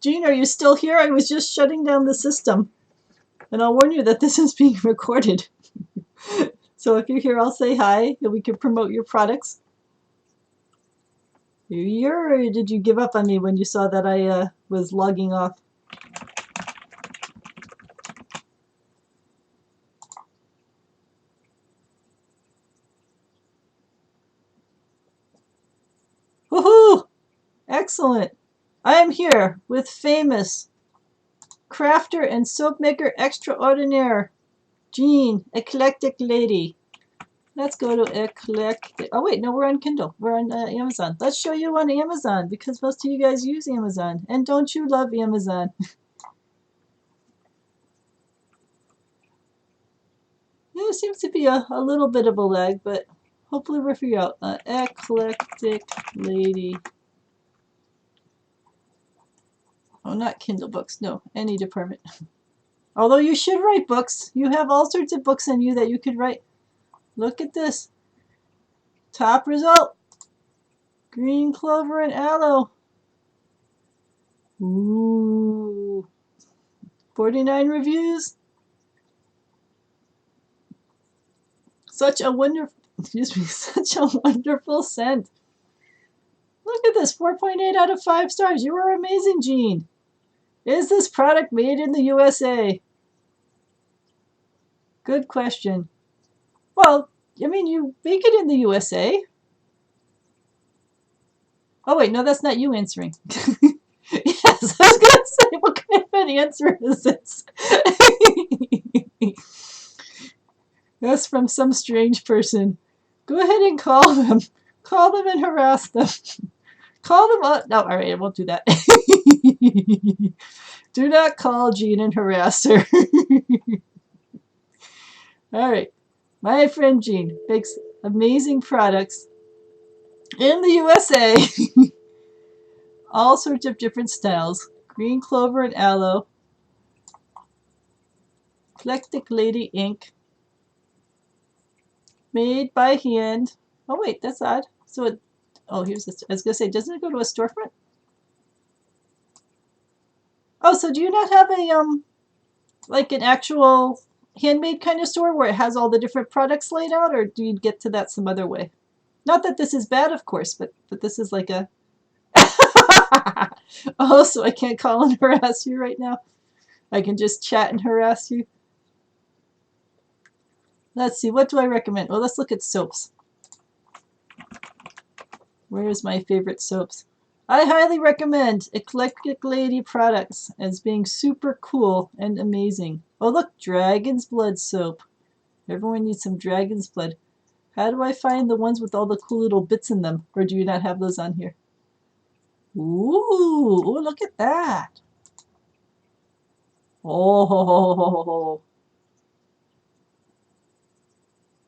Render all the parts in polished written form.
Jeanne, are you still here? I was just shutting down the system. And I'll warn you that this is being recorded. So if you're here, I'll say hi, and we can promote your products. Are you here, or did you give up on me when you saw that I was logging off? Woohoo! Excellent. I am here with famous crafter and soap maker extraordinaire, Jeanne, Eclectic Lady. Let's go to Eclectic. Oh wait, no, we're on Kindle. We're on Amazon. Let's show you on Amazon because most of you guys use Amazon. And don't you love Amazon? There seems to be a little bit of a lag, but hopefully we'll figure out. Eclectic Lady. Oh, not Kindle books. No, any department. Although you should write books. You have all sorts of books in you that you could write. Look at this. Top result. Green clover and aloe. Ooh. 49 reviews. Such a such a wonderful scent. Look at this, 4.8 out of 5 stars. You are amazing, Jeanne. Is this product made in the USA? Good question. Well, I mean, you make it in the USA. Oh, wait, no, that's not you answering. Yes, I was going to say, what kind of an answer is this? That's from some strange person. Go ahead and call them. Call them and harass them. Call them up. No, all right, I won't do that. Do not call Jeanne and harass her. All right. My friend Jeanne makes amazing products in the USA. All sorts of different styles. Green clover and aloe. Eclectic Lady ink. Made by hand. Oh wait, that's odd. So it, oh, here's this. I was gonna say, doesn't it go to a storefront? Oh, so do you not have a like an actual handmade kind of store where it has all the different products laid out, or do you get to that some other way? Not that this is bad, of course, but this is like a oh, so I can't call and harass you right now. I can just chat and harass you. Let's see, what do I recommend? Well, let's look at soaps. Where's my favorite soaps? I highly recommend Eclectic Lady products as being super cool and amazing. Oh look, Dragon's Blood soap. Everyone needs some Dragon's Blood. How do I find the ones with all the cool little bits in them? Or do you not have those on here? Ooh, look at that. Oh.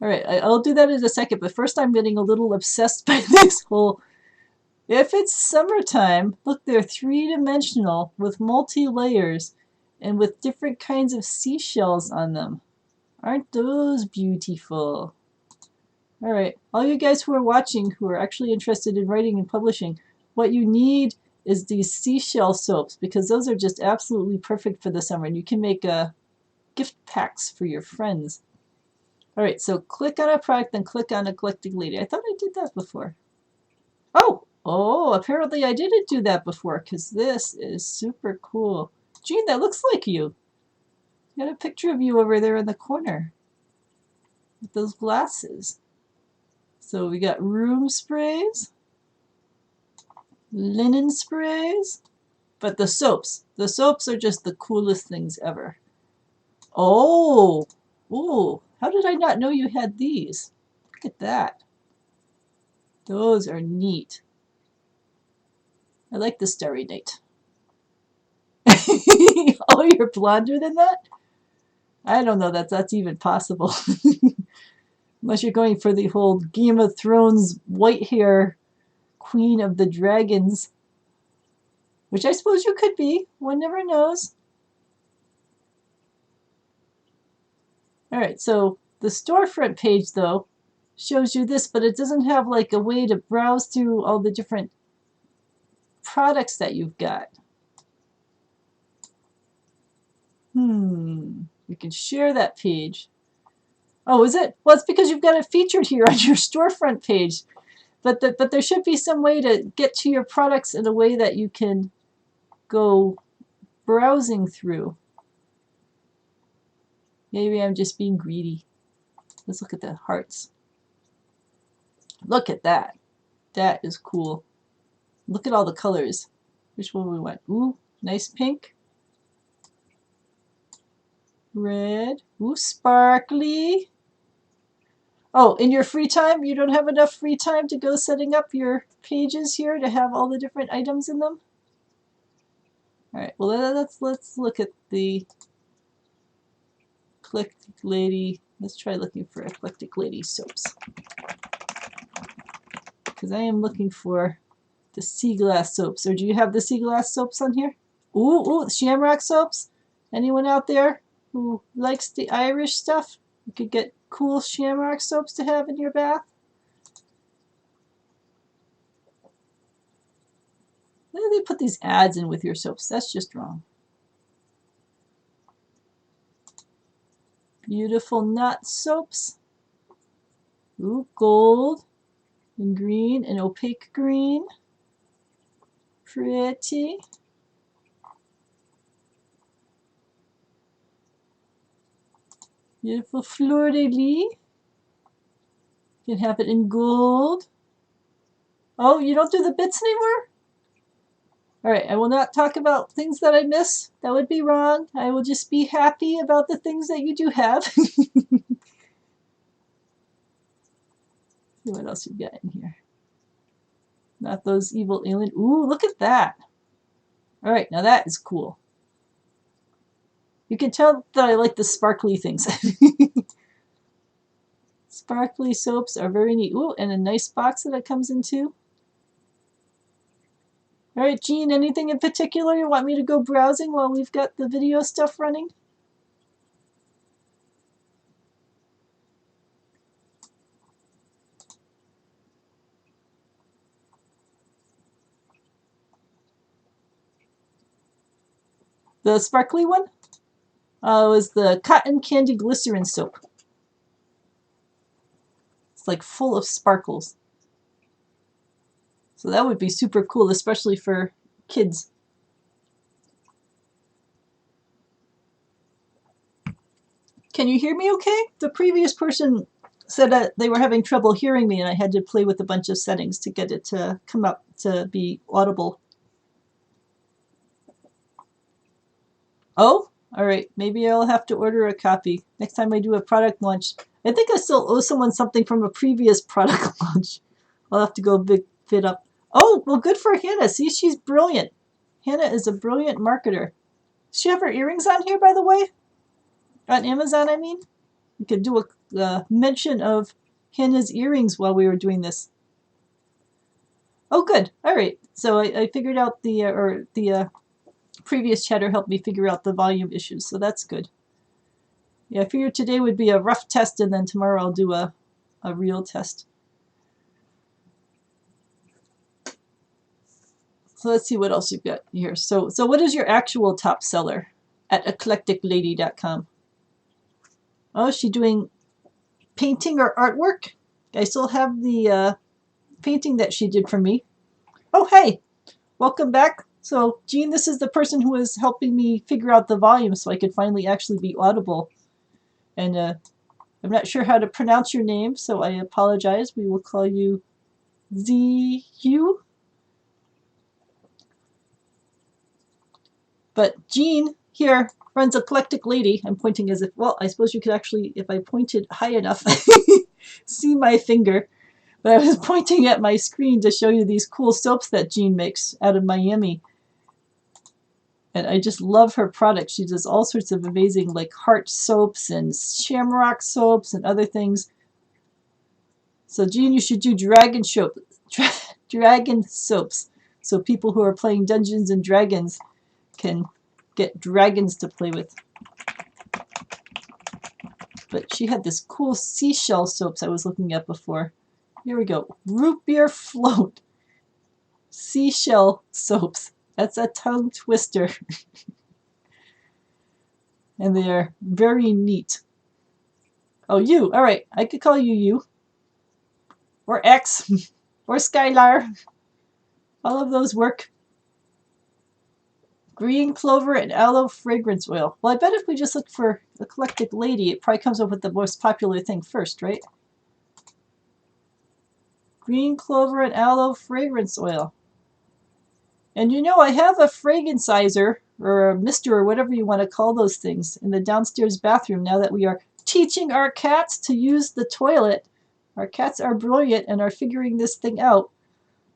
All right, I'll do that in a second, but first I'm getting a little obsessed by this whole... If it's summertime, look, they're three-dimensional with multi-layers and with different kinds of seashells on them. Aren't those beautiful? All right, all you guys who are watching who are actually interested in writing and publishing, what you need is these seashell soaps because those are just absolutely perfect for the summer, and you can make gift packs for your friends. All right, so click on a product, then click on Eclectic Lady. I thought I did that before. Oh, apparently I didn't do that before because this is super cool. Jeanne, that looks like you. Got a picture of you over there in the corner with those glasses. So we got room sprays, linen sprays, but the soaps are just the coolest things ever. Oh, ooh, how did I not know you had these? Look at that. Those are neat. I like the Starry Night. Oh, you're blonder than that? I don't know that that's even possible. Unless you're going for the whole Game of Thrones white hair queen of the dragons. Which I suppose you could be. One never knows. Alright, so the storefront page, though, shows you this, but it doesn't have like a way to browse through all the different products that you've got. can share that page. Oh, is it? Well, it's because you've got it featured here on your storefront page. But there should be some way to get to your products in a way that you can go browsing through. Maybe I'm just being greedy. Let's look at the hearts. Look at that. That is cool. Look at all the colors. Which one we want? Ooh, nice pink. Red. Ooh, sparkly. Oh, in your free time, you don't have enough free time to go setting up your pages here to have all the different items in them? All right, well, let's look at the Eclectic Lady. Let's try looking for Eclectic Lady soaps. Because I am looking for the sea glass soaps. Or do you have the sea glass soaps on here? Ooh, shamrock soaps. Anyone out there who likes the Irish stuff? You could get cool shamrock soaps to have in your bath. Why do they put these ads in with your soaps? That's just wrong. Beautiful nut soaps. Ooh, gold and green and opaque green. Pretty. Beautiful fleur de lis. You can have it in gold. Oh, you don't do the bits anymore? All right, I will not talk about things that I miss. That would be wrong. I will just be happy about the things that you do have. See what else you got in here. Not those evil alien. Ooh, look at that. All right, now that is cool. You can tell that I like the sparkly things. Sparkly soaps are very neat. Ooh, and a nice box that it comes in too. All right, Jean, anything in particular you want me to go browsing while we've got the video stuff running? The sparkly one was the cotton candy glycerin soap. It's like full of sparkles. So that would be super cool, especially for kids. Can you hear me okay? The previous person said that they were having trouble hearing me and I had to play with a bunch of settings to get it to come up to be audible. Oh, all right. Maybe I'll have to order a copy next time I do a product launch. I think I still owe someone something from a previous product launch. I'll have to go fit up. Oh, well, good for Hannah. See, she's brilliant. Hannah is a brilliant marketer. Does she have her earrings on here, by the way? On Amazon, I mean? We could do a mention of Hannah's earrings while we were doing this. Oh, good. All right. So I figured out the previous chatter helped me figure out the volume issues, so that's good. Yeah, I figured today would be a rough test, and then tomorrow I'll do a real test. So let's see what else you've got here. So what is your actual top seller at eclecticlady.com? Oh, is she doing painting or artwork? I still have the painting that she did for me. Oh, hey, welcome back. So, Jean, this is the person who was helping me figure out the volume so I could finally actually be audible. And I'm not sure how to pronounce your name, so I apologize. We will call you Z-U. But Jean here runs Eclectic Lady. I'm pointing as if, well, I suppose you could actually, if I pointed high enough, see my finger. But I was pointing at my screen to show you these cool soaps that Jean makes out of Miami. And I just love her products. She does all sorts of amazing, like heart soaps and shamrock soaps and other things. So, Jean, you should do dragon soaps. So people who are playing Dungeons and Dragons can get dragons to play with. But she had this cool seashell soaps I was looking at before. Here we go. Root beer float. Seashell soaps. That's a tongue twister. And they are very neat. Oh, you. All right. I could call you you. Or X. Or Skylar. All of those work. Green clover and aloe fragrance oil. Well, I bet if we just look for Eclectic Lady, it probably comes up with the most popular thing first, right? Green clover and aloe fragrance oil. And you know, I have a fragranциzer, or a mister, or whatever you want to call those things, in the downstairs bathroom now that we are teaching our cats to use the toilet. Our cats are brilliant and are figuring this thing out.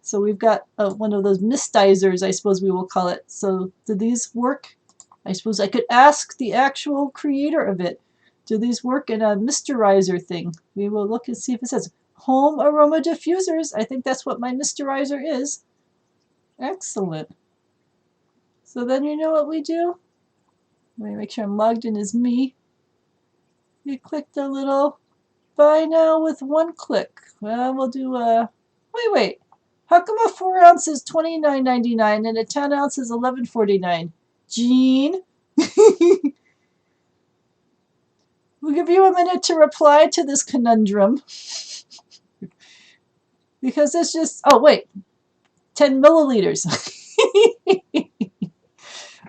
So we've got one of those mistizers, I suppose we will call it. So do these work? I suppose I could ask the actual creator of it. Do these work in a misterizer thing? We will look and see if it says home aroma diffusers. I think that's what my misterizer is. Excellent. So then you know what we do? Let me make sure I'm logged in as me. We click the little buy now with one click. Well, we'll do a... Wait. How come a 4 ounce is $29.99 and a 10 ounce is $11.49? Jeanne? We'll give you a minute to reply to this conundrum. Because it's just... Oh, wait. 10 milliliters.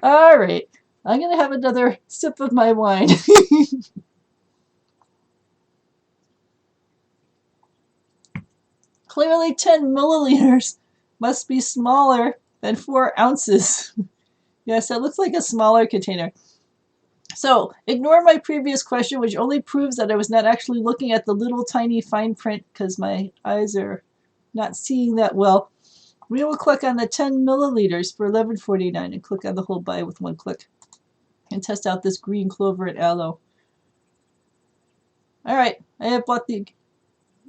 All right. I'm going to have another sip of my wine. Clearly 10 milliliters must be smaller than 4 ounces. Yes, it looks like a smaller container. So ignore my previous question, which only proves that I was not actually looking at the little tiny fine print because my eyes are not seeing that well. We will click on the 10 milliliters for $11.49 and click on the whole buy with one click and test out this green clover and aloe. All right, I have bought the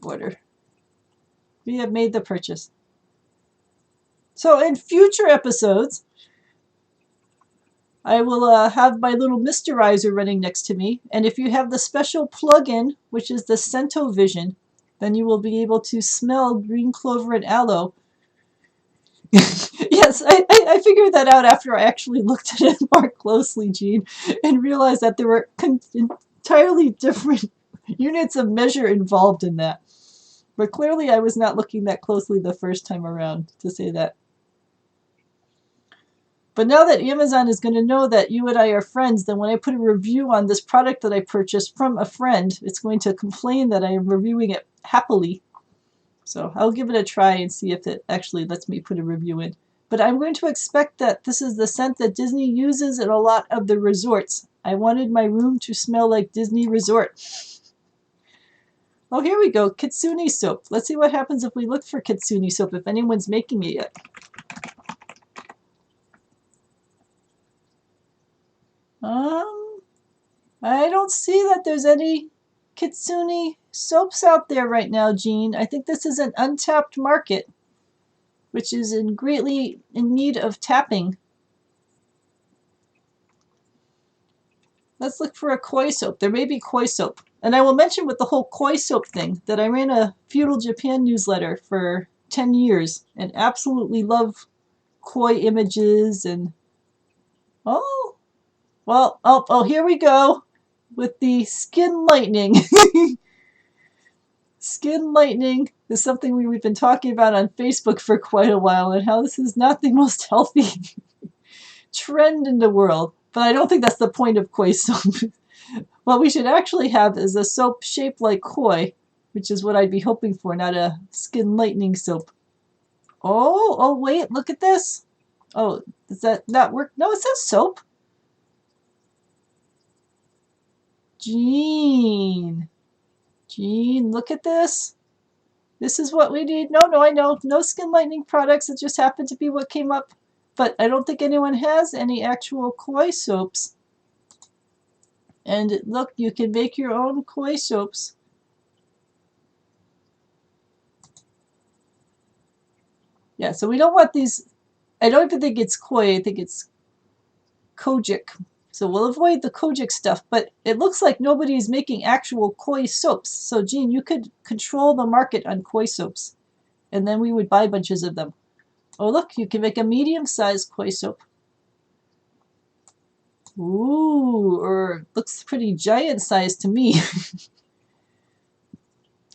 order. We have made the purchase. So in future episodes, I will have my little misterizer running next to me. And if you have the special plug-in, which is the Scent-O-Vision, then you will be able to smell green clover and aloe. Yes, I figured that out after I actually looked at it more closely, Jeanne, and realized that there were entirely different units of measure involved in that. But clearly I was not looking that closely the first time around to say that. But now that Amazon is going to know that you and I are friends, then when I put a review on this product that I purchased from a friend, it's going to complain that I am reviewing it happily. So I'll give it a try and see if it actually lets me put a review in. But I'm going to expect that this is the scent that Disney uses in a lot of the resorts. I wanted my room to smell like Disney Resort. Oh, here we go. Kitsune soap. Let's see what happens if we look for Kitsune soap, if anyone's making it yet. I don't see that there's any Kitsune soaps out there right now, Jeanne. I think this is an untapped market, which is greatly in need of tapping. Let's look for a koi soap. There may be koi soap. And I will mention with the whole koi soap thing that I ran a Feudal Japan newsletter for 10 years and absolutely love koi images and... Oh, well, oh, here we go with the skin lightening. Skin lightening is something we've been talking about on Facebook for quite a while, and how this is not the most healthy trend in the world. But I don't think that's the point of koi soap. What we should actually have is a soap shaped like koi, which is what I'd be hoping for, not a skin lightening soap. Oh, wait, look at this. Oh, does that not work? No, it says soap. Jeanne, look at this. This is what we need. No, I know. No skin lightening products. It just happened to be what came up. But I don't think anyone has any actual koi soaps. And look, you can make your own koi soaps. Yeah, so we don't want these. I don't even think it's koi. I think it's kojic. So we'll avoid the kojic stuff. But it looks like nobody's making actual koi soaps. So Jeanne, you could control the market on koi soaps. And then we would buy bunches of them. Oh, look, you can make a medium-sized koi soap. Ooh, or looks pretty giant size to me.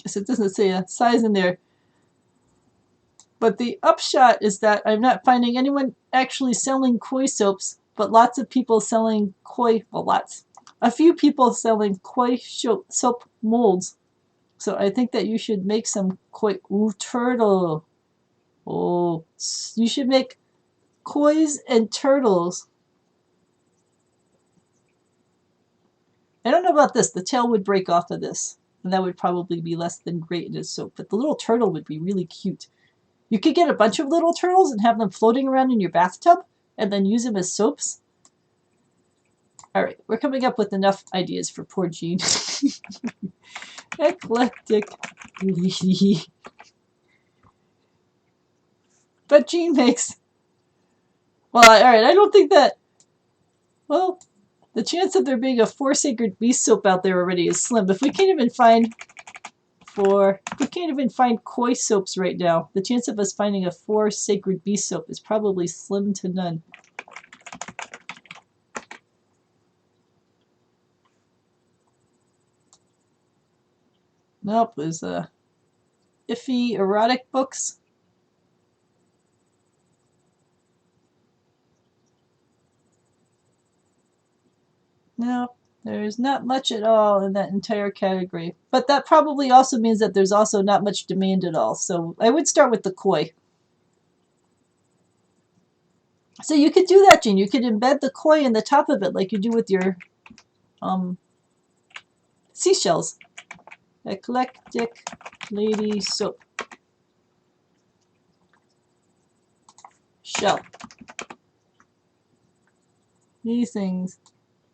So it doesn't say a size in there. But the upshot is that I'm not finding anyone actually selling koi soaps, but lots of people selling koi, well, lots. A few people selling koi soap molds. So I think that you should make some koi. Ooh, turtle. Oh, you should make kois and turtles. I don't know about this. The tail would break off of this, and that would probably be less than great in a soap. But the little turtle would be really cute. You could get a bunch of little turtles and have them floating around in your bathtub and then use them as soaps. All right, we're coming up with enough ideas for poor Jeanne. Eclectic Lady. But Jeanne makes... Well, all right, I don't think that... Well, the chance of there being a 4 Sacred Beast soap out there already is slim. If we can't even find... We can't even find koi soaps right now. The chance of us finding a 4 Sacred Beast soap is probably slim to none. Nope, there's iffy erotic books. Nope, there's not much at all in that entire category. But that probably also means that there's also not much demand at all. So I would start with the koi. So you could do that, Jeanne. You could embed the koi in the top of it like you do with your seashells. Eclectic Lady soap. Shell. These things.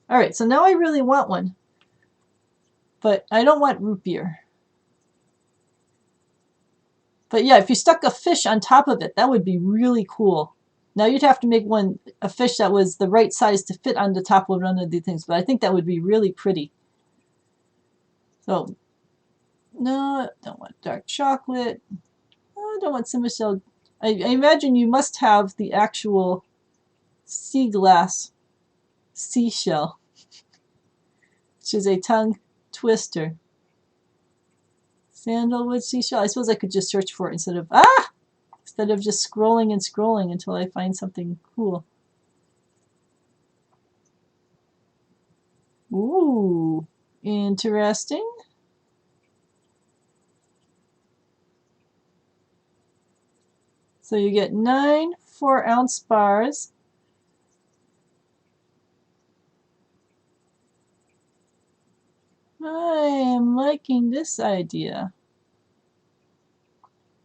All right, so now I really want one. But I don't want root beer. But yeah, if you stuck a fish on top of it, that would be really cool. Now you'd have to make a fish that was the right size to fit on the top of one of these things, but I think that would be really pretty. So, no, I don't want dark chocolate. I don't want Simicel. I imagine you must have the actual sea glass seashell, which is a tongue twister. Sandalwood seashell. I suppose I could just search for it instead of just scrolling and scrolling until I find something cool. Ooh, interesting. So you get 9 4-ounce bars. I am liking this idea.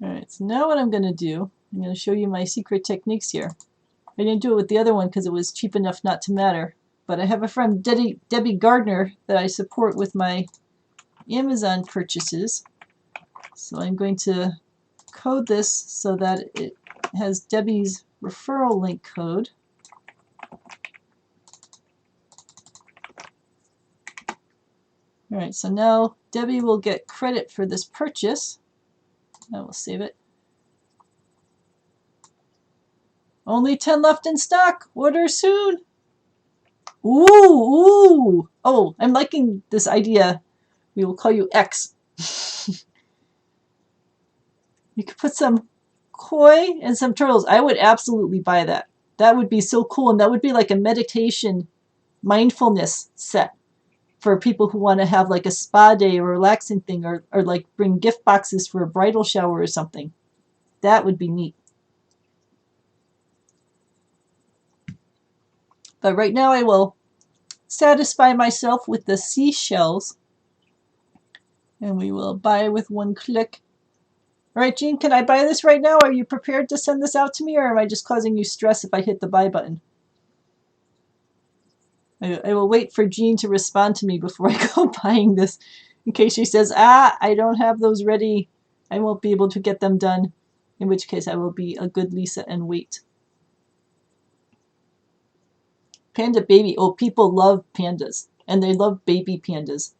All right, so now what I'm going to do, I'm going to show you my secret techniques here. I didn't do it with the other one because it was cheap enough not to matter. But I have a friend, Debbie Gardner, that I support with my Amazon purchases. So I'm going to code this so that it has Debbie's referral link code. All right, so now Debbie will get credit for this purchase. I will save it. Only 10 left in stock. Order soon. Ooh, ooh. Oh, I'm liking this idea. We will call you X. You could put some koi and some turtles. I would absolutely buy that. That would be so cool. And that would be like a meditation mindfulness set for people who want to have like a spa day or a relaxing thing, or like bring gift boxes for a bridal shower or something. That would be neat. But right now I will satisfy myself with the seashells. And we will buy with one click. All right, Jeanne, can I buy this right now? Are you prepared to send this out to me, or am I just causing you stress if I hit the buy button? I will wait for Jeanne to respond to me before I go buying this, in case she says, I don't have those ready. I won't be able to get them done, in which case I will be a good Lisa and wait. Panda baby. Oh, people love pandas, and they love baby pandas.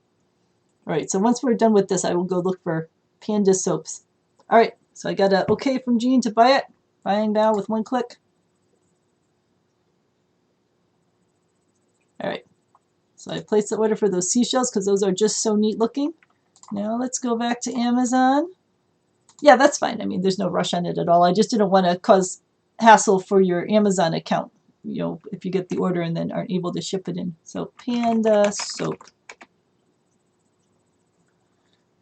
All right, so once we're done with this, I will go look for panda soaps. All right, so I got a okay from Jeanne to buy it. Buying now with one click. All right. So I placed the order for those seashells because those are just so neat looking. Now let's go back to Amazon. Yeah, that's fine. I mean, there's no rush on it at all. I just didn't want to cause hassle for your Amazon account, you know, if you get the order and then aren't able to ship it in. So panda soap.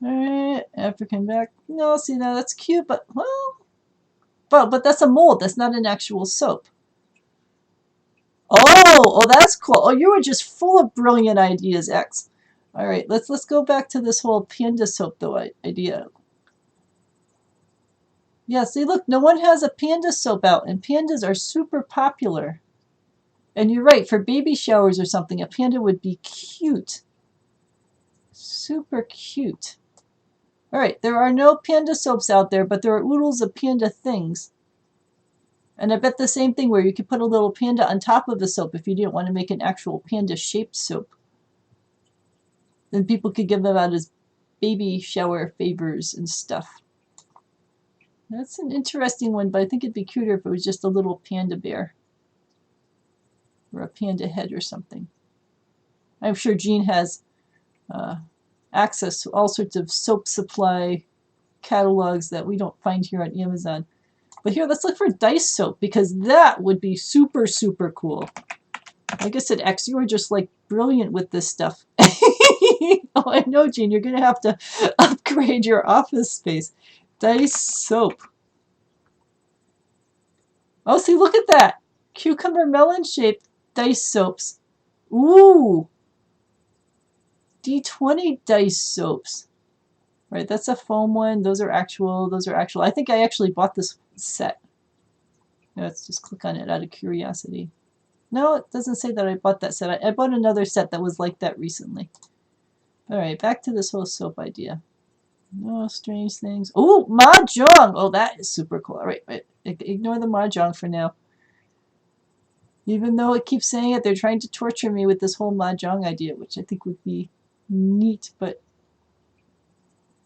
All right, African back. No, see, now that's cute, but, well, but that's a mold. That's not an actual soap. Oh, that's cool. Oh, you were just full of brilliant ideas, X. All right, let's go back to this whole panda soap though idea. Yeah, see, look, no one has a panda soap out, and pandas are super popular. And you're right, for baby showers or something, a panda would be cute. Super cute. All right, there are no panda soaps out there, but there are oodles of panda things. And I bet the same thing where you could put a little panda on top of the soap if you didn't want to make an actual panda-shaped soap. Then people could give them out as baby shower favors and stuff. That's an interesting one, but I think it'd be cuter if it was just a little panda bear. Or a panda head or something. I'm sure Jeanne has access to all sorts of soap supply catalogs that we don't find here on Amazon. But here, let's look for dice soap, because that would be super, super cool. Like I said, X, you were just like brilliant with this stuff. Oh, I know, Jeanne, you're going to have to upgrade your office space. Dice soap. Oh, see, look at that. Cucumber melon shaped dice soaps. Ooh. D20 dice soaps. Right, that's a foam one. Those are actual. Those are actual. I think I actually bought this set. Let's just click on it out of curiosity. No, it doesn't say that I bought that set. I bought another set that was like that recently. All right, back to this whole soap idea. No strange things. Oh, mahjong. Oh, that is super cool. All right, ignore the mahjong for now. Even though it keeps saying it, they're trying to torture me with this whole mahjong idea, which I think would be neat, but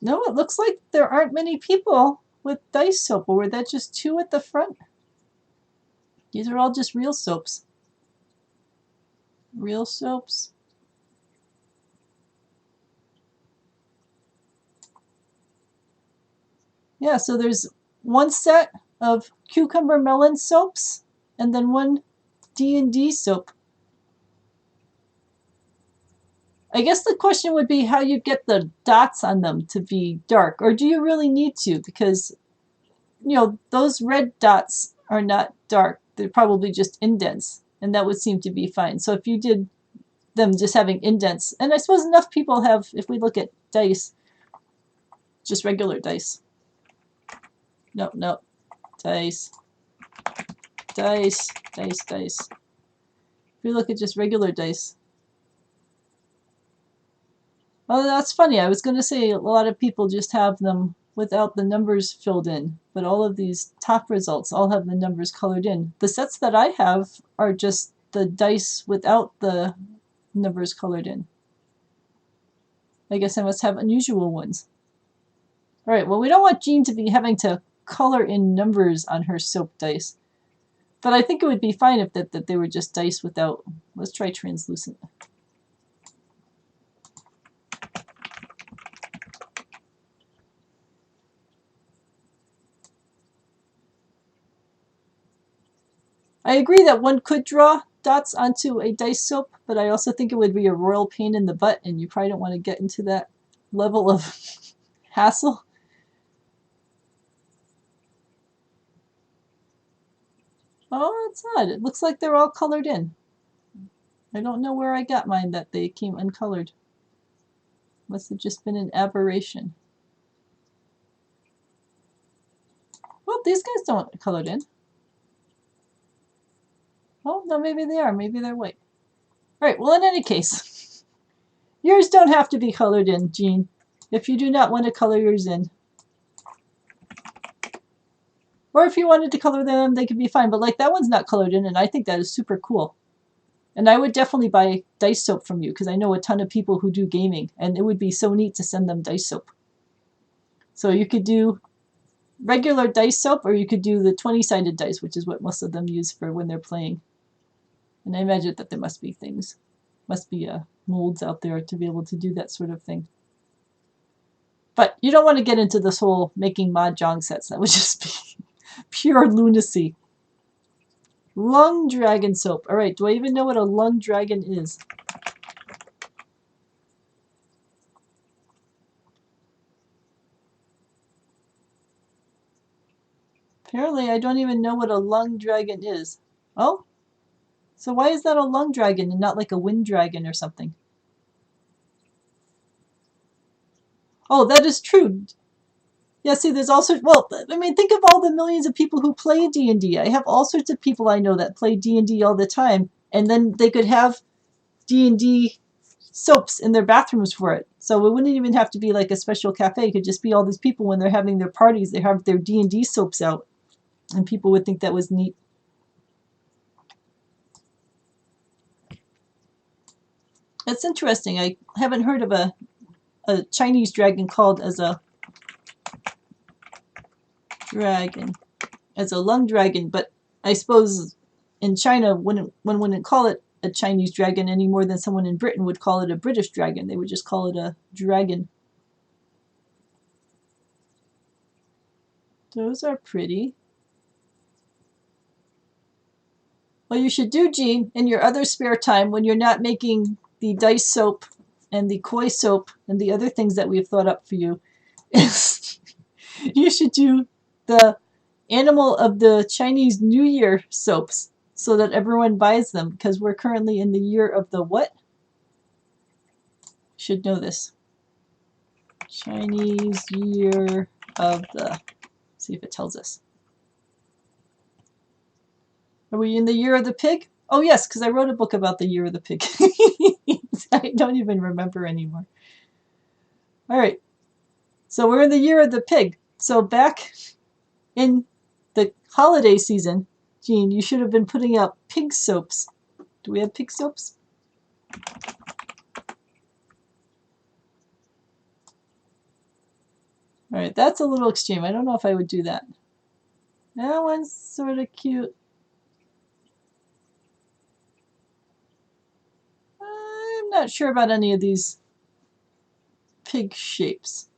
no, it looks like there aren't many people with dice soap, or were that just two at the front? These are all just real soaps. Real soaps. Yeah, so there's one set of cucumber melon soaps, and then one D&D soap. I guess the question would be how you get the dots on them to be dark, or do you really need to? Because, you know, those red dots are not dark. They're probably just indents, and that would seem to be fine. So if you did them just having indents, and I suppose enough people have, if we look at dice, just regular dice. No, dice, dice, dice, dice. If we look at just regular dice. Oh, that's funny. I was going to say a lot of people just have them without the numbers filled in, but all of these top results all have the numbers colored in. The sets that I have are just the dice without the numbers colored in. I guess I must have unusual ones. All right, well, we don't want Jeanne to be having to color in numbers on her soap dice. But I think it would be fine if that they were just dice without. Let's try translucent. I agree that one could draw dots onto a dice soap, but I also think it would be a royal pain in the butt, and you probably don't want to get into that level of hassle. Oh, it's odd. It looks like they're all colored in. I don't know where I got mine that they came uncolored. Must have just been an aberration. Well, these guys don't colored in. Oh, no, maybe they are. Maybe they're white. All right, well, in any case, yours don't have to be colored in, Jeanne, if you do not want to color yours in. Or if you wanted to color them, they could be fine. But like that one's not colored in, and I think that is super cool. And I would definitely buy dice soap from you, because I know a ton of people who do gaming, and it would be so neat to send them dice soap. So you could do regular dice soap, or you could do the 20-sided dice, which is what most of them use for when they're playing. And I imagine that there must be things Must be molds out there to be able to do that sort of thing. But you don't want to get into this whole making mahjong sets. That would just be pure lunacy. Lung dragon soap. All right, do I even know what a lung dragon is? Apparently, I don't even know what a lung dragon is. Oh? So why is that a lung dragon and not like a wind dragon or something? Oh, that is true. Yeah, see, there's all sorts. Well, I mean, think of all the millions of people who play D&D. I have all sorts of people I know that play D&D all the time, and then they could have D&D soaps in their bathrooms for it. So it wouldn't even have to be like a special cafe. It could just be all these people when they're having their parties, they have their D&D soaps out, and people would think that was neat. It's interesting. I haven't heard of a Chinese dragon called as a dragon, as a lung dragon, but I suppose in China one wouldn't call it a Chinese dragon any more than someone in Britain would call it a British dragon. They would just call it a dragon. Those are pretty. What you should do, Jean, in your other spare time when you're not making the dice soap and the koi soap and the other things that we've thought up for you, is you should do the animal of the Chinese New Year soaps so that everyone buys them, because we're currently in the year of the what? Should know this. Chinese year of the, see if it tells us. Are we in the year of the pig? Oh yes, because I wrote a book about the year of the pig. I don't even remember anymore. All right, so we're in the year of the pig. So back in the holiday season, Jean, you should have been putting out pig soaps. Do we have pig soaps? All right, that's a little extreme. I don't know if I would do that. That one's sort of cute. I'm not sure about any of these pig shapes.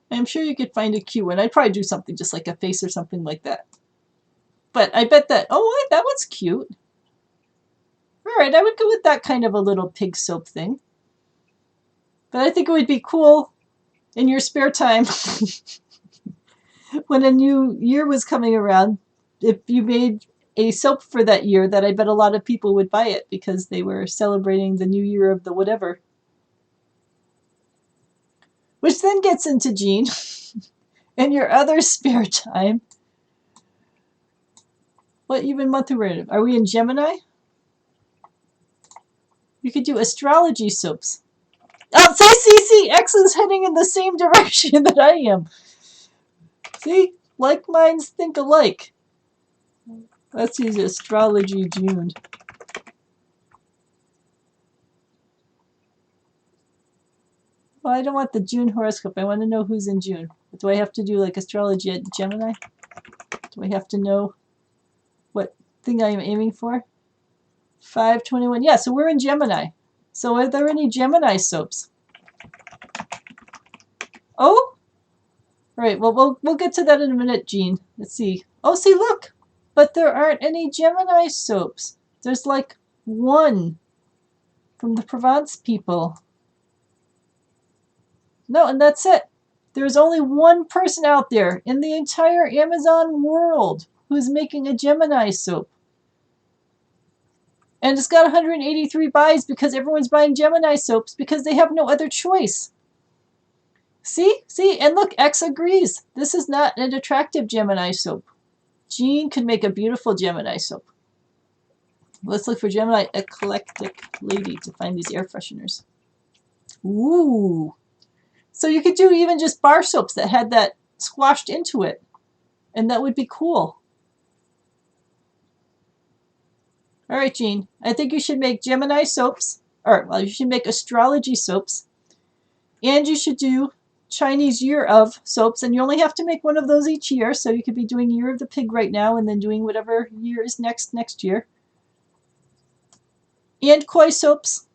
I'm sure you could find a cute one. I'd probably do something just like a face or something like that. But I bet that, oh, that one's cute. All right, I would go with that kind of a little pig soap thing. But I think it would be cool in your spare time when a new year was coming around, if you made a soap for that year, that I bet a lot of people would buy it because they were celebrating the new year of the whatever. Which then gets into, Jean, in your other spare time. What even month are we in? Are we in Gemini? You could do astrology soaps. Oh, see, X is heading in the same direction that I am. See, like minds think alike. Let's use astrology June. Well, I don't want the June horoscope. I want to know who's in June. Do I have to do like astrology at Gemini? Do I have to know what thing I am aiming for? 5/21. Yeah, so we're in Gemini. So are there any Gemini soaps? Oh? All right, well, we'll get to that in a minute, Jean. Let's see. Oh, see, look. But there aren't any Gemini soaps. There's like one from the Provence people. No, and that's it. There's only one person out there in the entire Amazon world who's making a Gemini soap. And it's got 183 buys because everyone's buying Gemini soaps because they have no other choice. See, and look, X agrees. This is not an attractive Gemini soap. Jean could make a beautiful Gemini soap. Let's look for Jeanne of Eclectic Lady to find these air fresheners. Ooh. So you could do even just bar soaps that had that squashed into it. And that would be cool. All right, Jean. I think you should make Gemini soaps. Or, well, you should make astrology soaps. And you should do Chinese Year of soaps. And you only have to make one of those each year. So you could be doing Year of the Pig right now and then doing whatever year is next year. and koi soaps,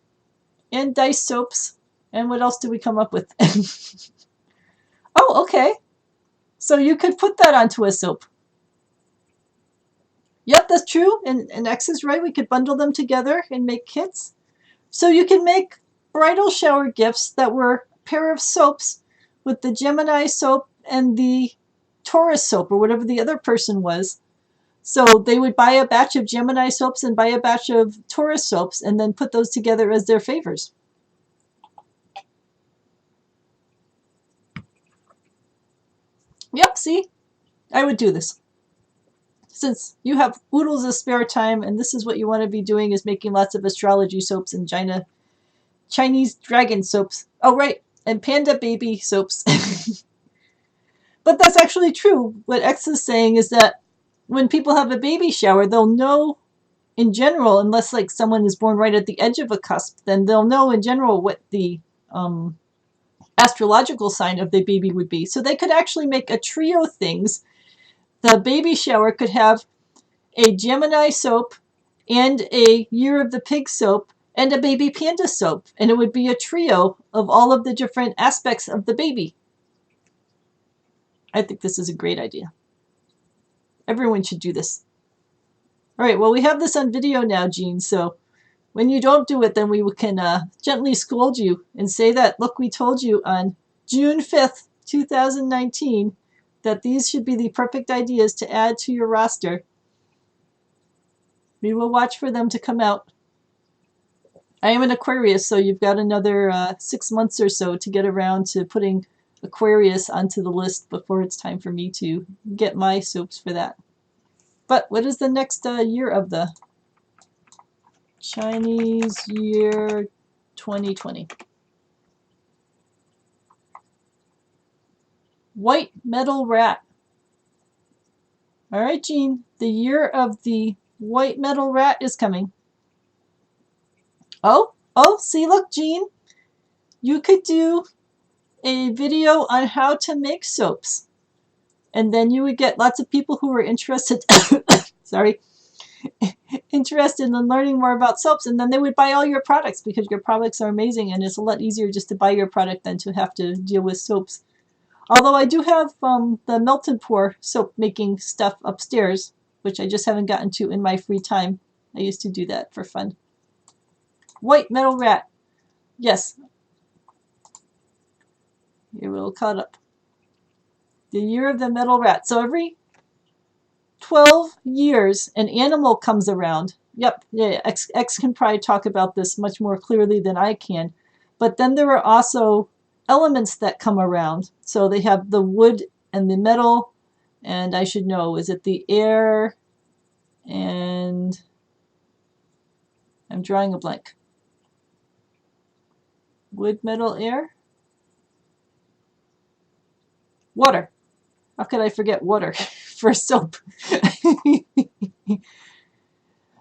and dice soaps. And what else do we come up with? Oh, okay. So you could put that onto a soap. Yep, that's true. And X is right. We could bundle them together and make kits. So you can make bridal shower gifts that were a pair of soaps with the Gemini soap and the Taurus soap, or whatever the other person was. So they would buy a batch of Gemini soaps and buy a batch of Taurus soaps and then put those together as their favors. Yep, see? I would do this. Since you have oodles of spare time and this is what you want to be doing, is making lots of astrology soaps and Chinese dragon soaps. Oh, right. And panda baby soaps. But that's actually true. What X is saying is that when people have a baby shower, they'll know in general, unless like someone is born right at the edge of a cusp, then they'll know in general what the astrological sign of the baby would be. So they could actually make a trio of things. The baby shower could have a Gemini soap and a Year of the Pig soap and a baby panda soap. And it would be a trio of all of the different aspects of the baby. I think this is a great idea. Everyone should do this. All right, well, we have this on video now, Jeanne, so when you don't do it, then we can gently scold you and say that, look, we told you on June 5th, 2019, that these should be the perfect ideas to add to your roster. We will watch for them to come out. I am an Aquarius, so you've got another 6 months or so to get around to putting Aquarius onto the list before it's time for me to get my soaps for that. But what is the next year of the Chinese year 2020? White metal rat. All right, Jeanne, the year of the white metal rat is coming. Oh, see, look, Jeanne, you could do a video on how to make soaps. And then you would get lots of people who are interested, sorry, interested in learning more about soaps. And then they would buy all your products because your products are amazing. And it's a lot easier just to buy your product than to have to deal with soaps. Although I do have the melt and pour soap making stuff upstairs, which I just haven't gotten to in my free time. I used to do that for fun. White metal rat. Yes. Here we'll cut up. The year of the metal rat. So every 12 years, an animal comes around. Yep, yeah, X can probably talk about this much more clearly than I can. But then there are also elements that come around. So they have the wood and the metal, and I should know, is it the air and I'm drawing a blank. Wood, metal, air? Water. How could I forget water for soap?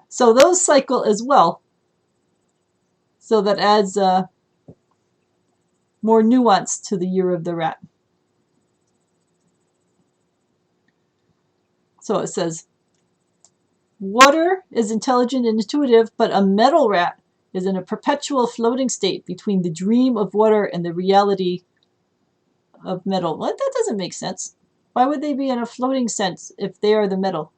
So those cycle as well. So that adds more nuance to the year of the rat. So it says, water is intelligent and intuitive, but a metal rat is in a perpetual floating state between the dream of water and the reality of metal. Well, that doesn't make sense. Why would they be in a floating sense if they are the metal?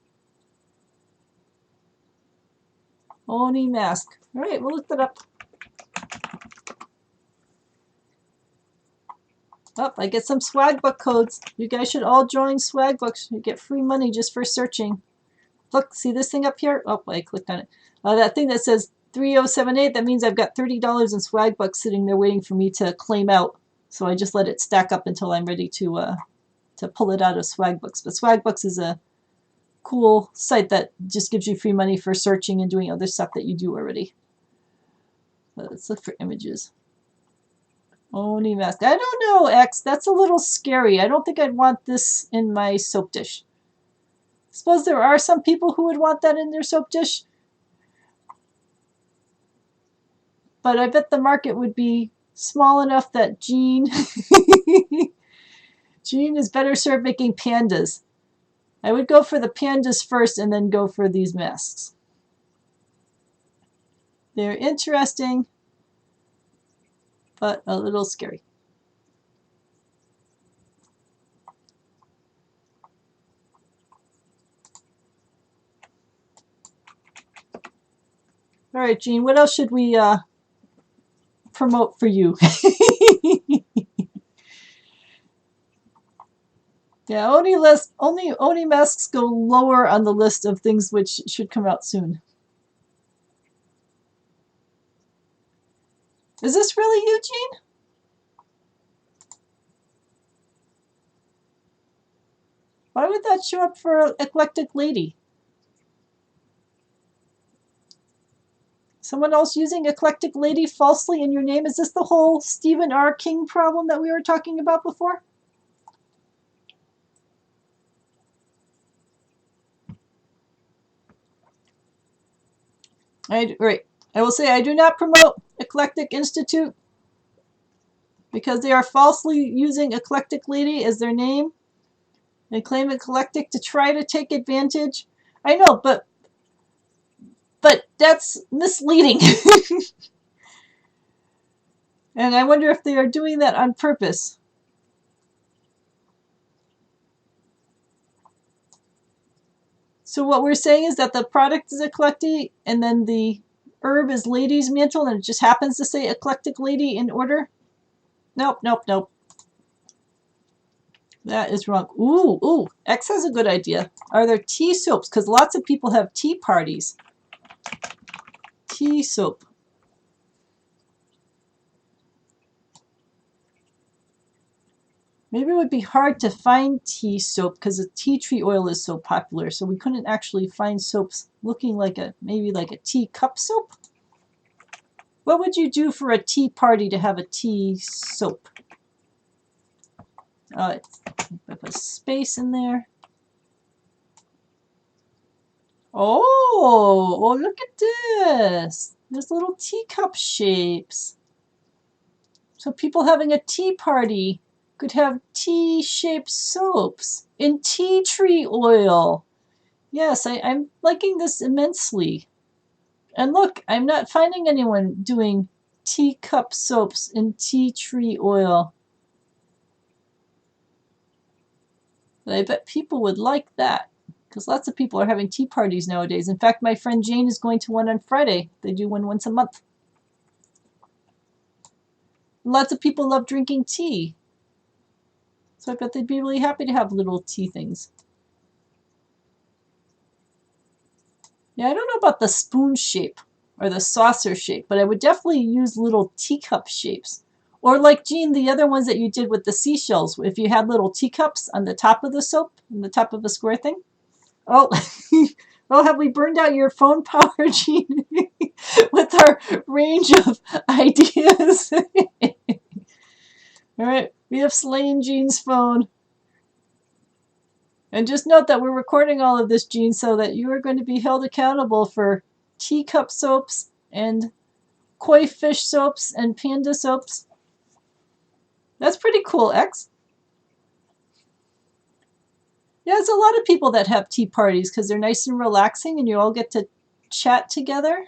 Oni mask. All right, we'll look that up. Oh, I get some swag book codes. You guys should all join swag books. You get free money just for searching. Look, see this thing up here? Oh, I clicked on it. That thing that says 3078, that means I've got $30 in swag bucks sitting there waiting for me to claim out. So I just let it stack up until I'm ready to pull it out of swag books. But swag books is a cool site that just gives you free money for searching and doing other stuff that you do already. Let's look for images. Oni mask. I don't know, X. That's a little scary. I don't think I'd want this in my soap dish. Suppose there are some people who would want that in their soap dish. But I bet the market would be small enough that Jeanne is better served making pandas. I would go for the pandas first and then go for these masks. They're interesting, but a little scary. All right, Jean, what else should we promote for you? Yeah, Oni masks go lower on the list of things which should come out soon. Is this really you, Jean? Why would that show up for Eclectic Lady? Someone else using Eclectic Lady falsely in your name? Is this the whole Stephen R. King problem that we were talking about before? Right. I will say I do not promote Eclectic Institute because they are falsely using Eclectic Lady as their name and claim Eclectic to try to take advantage. I know, but that's misleading. And I wonder if they are doing that on purpose. So what we're saying is that the product is eclectic and then the herb is lady's mantle and it just happens to say Eclectic Lady in order? Nope, nope, nope. That is wrong. Ooh, X has a good idea. Are there tea soaps? Because lots of people have tea parties. Tea soap. Maybe it would be hard to find tea soap because the tea tree oil is so popular, so we couldn't actually find soaps looking like maybe like a tea cup soap. What would you do for a tea party to have a tea soap? It's a space in there. Oh, look at this. There's little teacup shapes. So people having a tea party could have tea-shaped soaps in tea tree oil. Yes, I'm liking this immensely. And look, I'm not finding anyone doing teacup soaps in tea tree oil. But I bet people would like that because lots of people are having tea parties nowadays. In fact, my friend Jane is going to one on Friday. They do one once a month. Lots of people love drinking tea. So I bet they'd be really happy to have little tea things. Yeah, I don't know about the spoon shape or the saucer shape, but I would definitely use little teacup shapes. Or like, Jean, the other ones that you did with the seashells, if you had little teacups on the top of the soap, on the top of a square thing. Oh, well, have we burned out your phone power, Jean, with our range of ideas? All right, we have slain Jean's phone. And just note that we're recording all of this, Jean, so that you are going to be held accountable for teacup soaps and koi fish soaps and panda soaps. That's pretty cool, X. Yeah, it's a lot of people that have tea parties because they're nice and relaxing and you all get to chat together.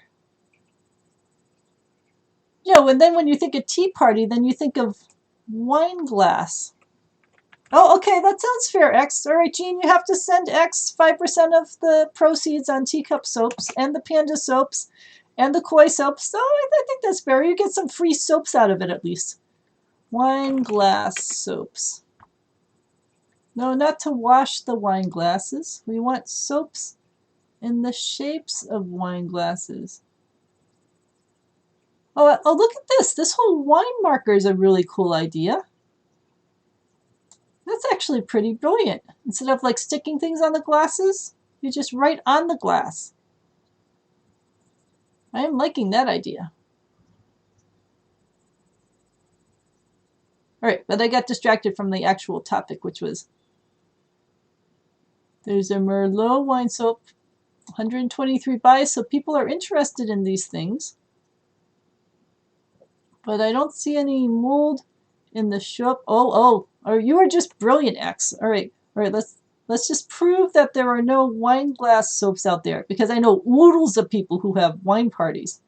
Yeah, and then when you think of tea party, then you think of wine glass. Oh, okay, that sounds fair, X. All right, Jean, you have to send X 5% of the proceeds on teacup soaps and the panda soaps and the koi soaps. So I think that's fair. You get some free soaps out of it at least. Wine glass soaps. No, not to wash the wine glasses. We want soaps in the shapes of wine glasses. Oh, look at this. This whole wine marker is a really cool idea. That's actually pretty brilliant. Instead of like sticking things on the glasses, you just write on the glass. I am liking that idea. All right, but I got distracted from the actual topic, which was there's a Merlot wine soap, 123 buys, so people are interested in these things. But I don't see any mold in the shop. Oh, you are just brilliant, X. All right, let's just prove that there are no wine glass soaps out there because I know oodles of people who have wine parties.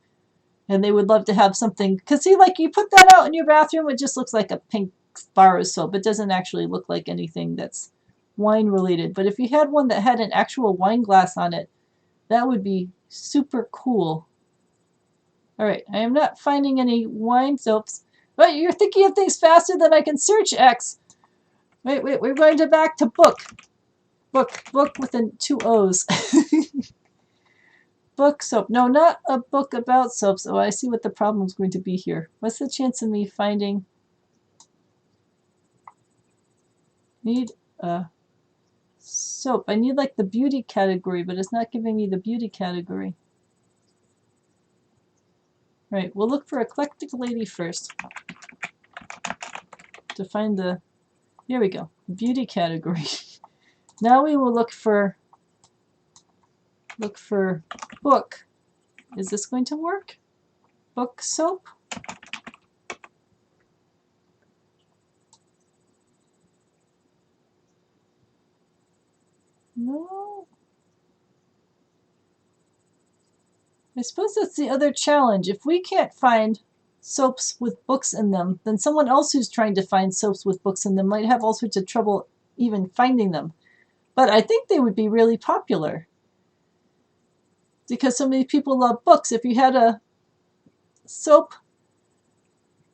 And they would love to have something, because see, like you put that out in your bathroom, it just looks like a pink bar of soap. It doesn't actually look like anything that's wine related. But if you had one that had an actual wine glass on it, that would be super cool. All right, I am not finding any wine soaps. But you're thinking of things faster than I can search X. Wait, we're going back to book. Book with two O's. Book soap. No, not a book about soaps. Oh, I see what the problem is going to be here. What's the chance of me finding? Need a soap. I need like the beauty category, but it's not giving me the beauty category. Right, we'll look for Eclectic Lady first. To find the, here we go, beauty category. Now we will look for book. Is this going to work? Book soap? No. I suppose that's the other challenge. If we can't find soaps with books in them, then someone else who's trying to find soaps with books in them might have all sorts of trouble even finding them. But I think they would be really popular because so many people love books. If you had a soap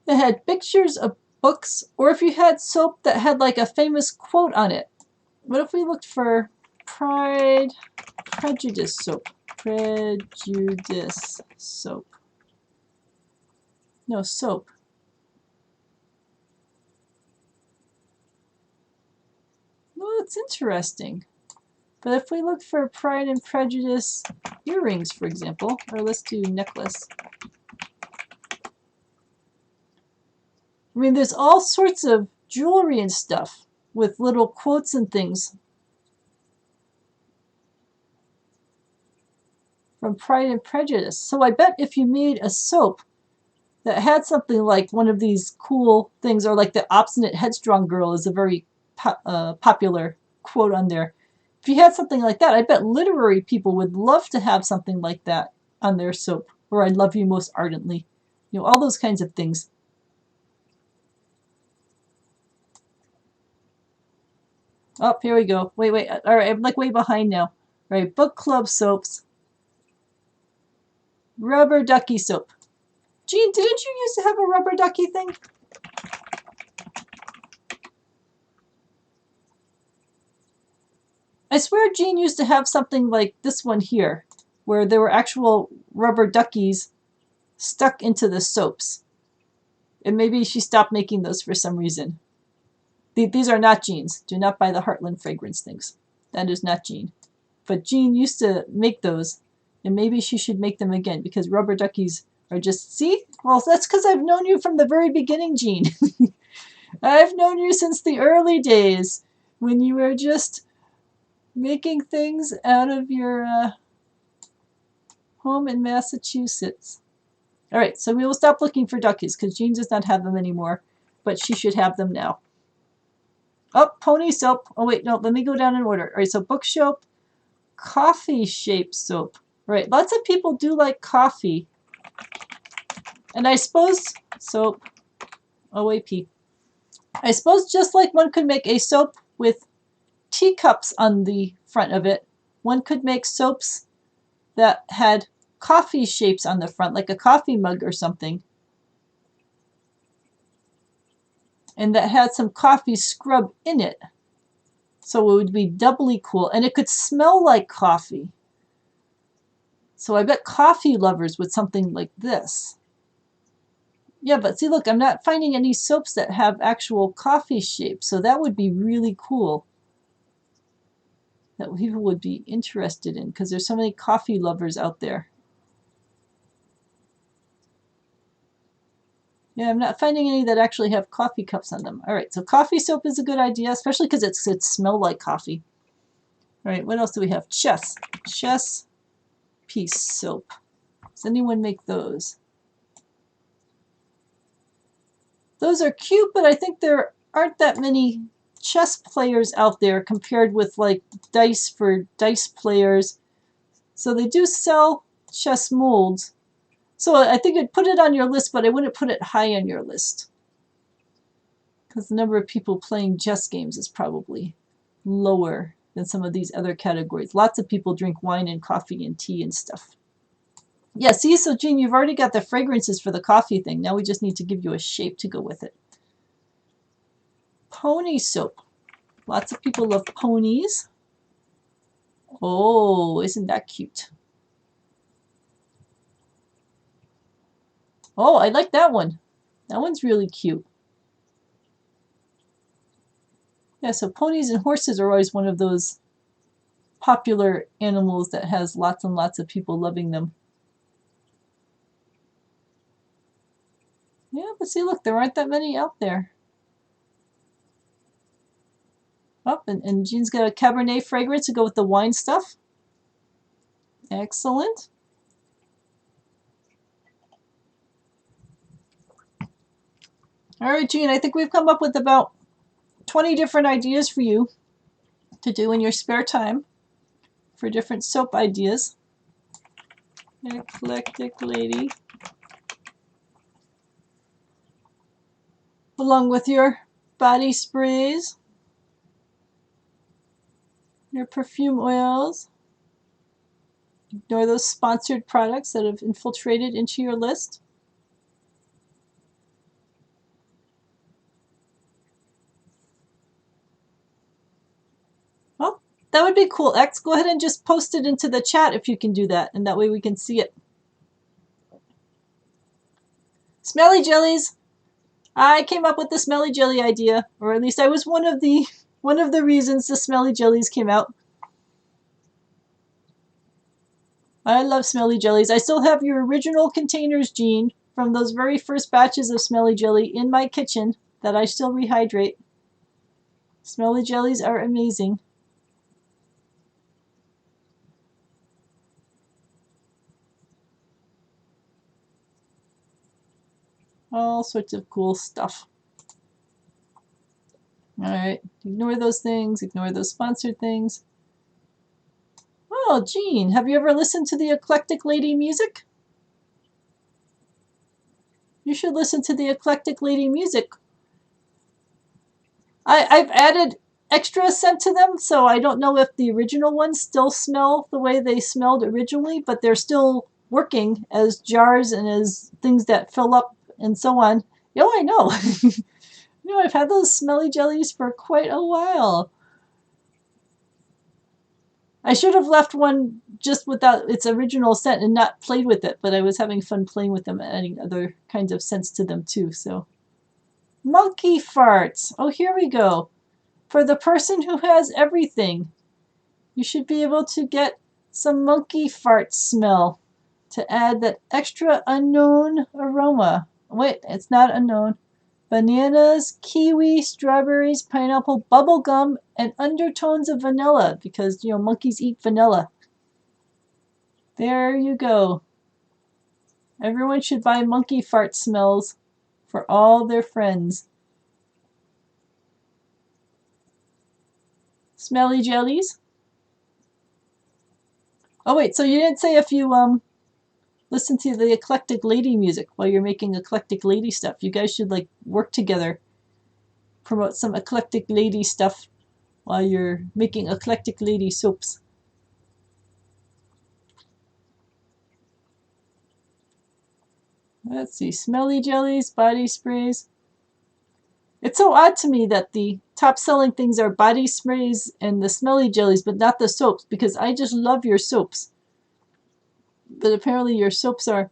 that had pictures of books, or if you had soap that had like a famous quote on it. What if we looked for Prejudice soap? Prejudice soap. No, soap. Well, it's interesting. But if we look for Pride and Prejudice earrings, for example, or let's do necklace. I mean, there's all sorts of jewelry and stuff with little quotes and things from Pride and Prejudice. So I bet if you made a soap that had something like one of these cool things, or like the obstinate headstrong girl is a very popular quote on there. If you had something like that, I bet literary people would love to have something like that on their soap, or I love you most ardently. You know, all those kinds of things. Oh, here we go. Wait. All right, I'm like way behind now. All right, book club soaps. Rubber ducky soap. Jeanne, didn't you used to have a rubber ducky thing? I swear Jeanne used to have something like this one here, where there were actual rubber duckies stuck into the soaps. And maybe she stopped making those for some reason. These are not Jeanne's. Do not buy the Heartland fragrance things. That is not Jeanne. But Jeanne used to make those, and maybe she should make them again, because rubber duckies are just, see? Well, that's because I've known you from the very beginning, Jeanne. I've known you since the early days, when you were just making things out of your home in Massachusetts. All right, so we will stop looking for duckies, because Jeanne does not have them anymore, but she should have them now. Oh, pony soap. Oh, wait, no, let me go down in order. All right, so book soap, coffee shaped soap. All right, lots of people do like coffee. And I suppose soap, OAP. I suppose just like one could make a soap with teacups on the front of it, one could make soaps that had coffee shapes on the front, like a coffee mug or something. And that had some coffee scrub in it. So it would be doubly cool. And it could smell like coffee. So I bet coffee lovers would something like this. Yeah, but see, look, I'm not finding any soaps that have actual coffee shapes. So that would be really cool. That people would be interested in, because there's so many coffee lovers out there. Yeah, I'm not finding any that actually have coffee cups on them. All right, so coffee soap is a good idea, especially because it smells like coffee. All right, what else do we have? Chess piece soap. Does anyone make those? Those are cute, but I think there aren't that many chess players out there compared with like dice for dice players. So they do sell chess molds. So I think I'd put it on your list, but I wouldn't put it high on your list. Because the number of people playing chess games is probably lower than some of these other categories. Lots of people drink wine and coffee and tea and stuff. Yeah, see, so Jean, you've already got the fragrances for the coffee thing. Now we just need to give you a shape to go with it. Pony soap. Lots of people love ponies. Oh, isn't that cute? Oh, I like that one. That one's really cute. Yeah, so ponies and horses are always one of those popular animals that has lots and lots of people loving them. Yeah, but see, look, there aren't that many out there. Oh, and Jean's got a Cabernet fragrance to go with the wine stuff. Excellent. All right, Jean, I think we've come up with about 20 different ideas for you to do in your spare time for different soap ideas. Eclectic Lady. Along with your body sprays, your perfume oils. Ignore those sponsored products that have infiltrated into your list. Well, that would be cool. X, go ahead and just post it into the chat if you can do that, and that way we can see it. Smelly jellies. I came up with the smelly jelly idea, or at least I was one of the reasons the smelly jellies came out. I love smelly jellies. I still have your original containers, Jean, from those very first batches of smelly jelly in my kitchen that I still rehydrate. Smelly jellies are amazing. All sorts of cool stuff. All right, ignore those things, ignore those sponsored things. Oh, Jean, have you ever listened to the Eclectic Lady music? You should listen to the Eclectic Lady music. I've added extra scent to them, so I don't know if the original ones still smell the way they smelled originally, but they're still working as jars and as things that fill up and so on. Oh, I know. You know, I've had those smelly jellies for quite a while. I should have left one just without its original scent and not played with it, but I was having fun playing with them and adding other kinds of scents to them too. So, monkey farts. Oh, here we go. For the person who has everything, you should be able to get some monkey fart smell to add that extra unknown aroma. Wait, it's not unknown. Bananas, kiwi, strawberries, pineapple, bubble gum, and undertones of vanilla because, you know, monkeys eat vanilla. There you go. Everyone should buy monkey fart smells for all their friends. Smelly jellies. Oh wait, so you didn't say if you listen to the Eclectic Lady music while you're making Eclectic Lady stuff. You guys should like work together, promote some Eclectic Lady stuff while you're making Eclectic Lady soaps. Let's see, smelly jellies, body sprays. It's so odd to me that the top selling things are body sprays and the smelly jellies, but not the soaps, because I just love your soaps. But apparently your soaps are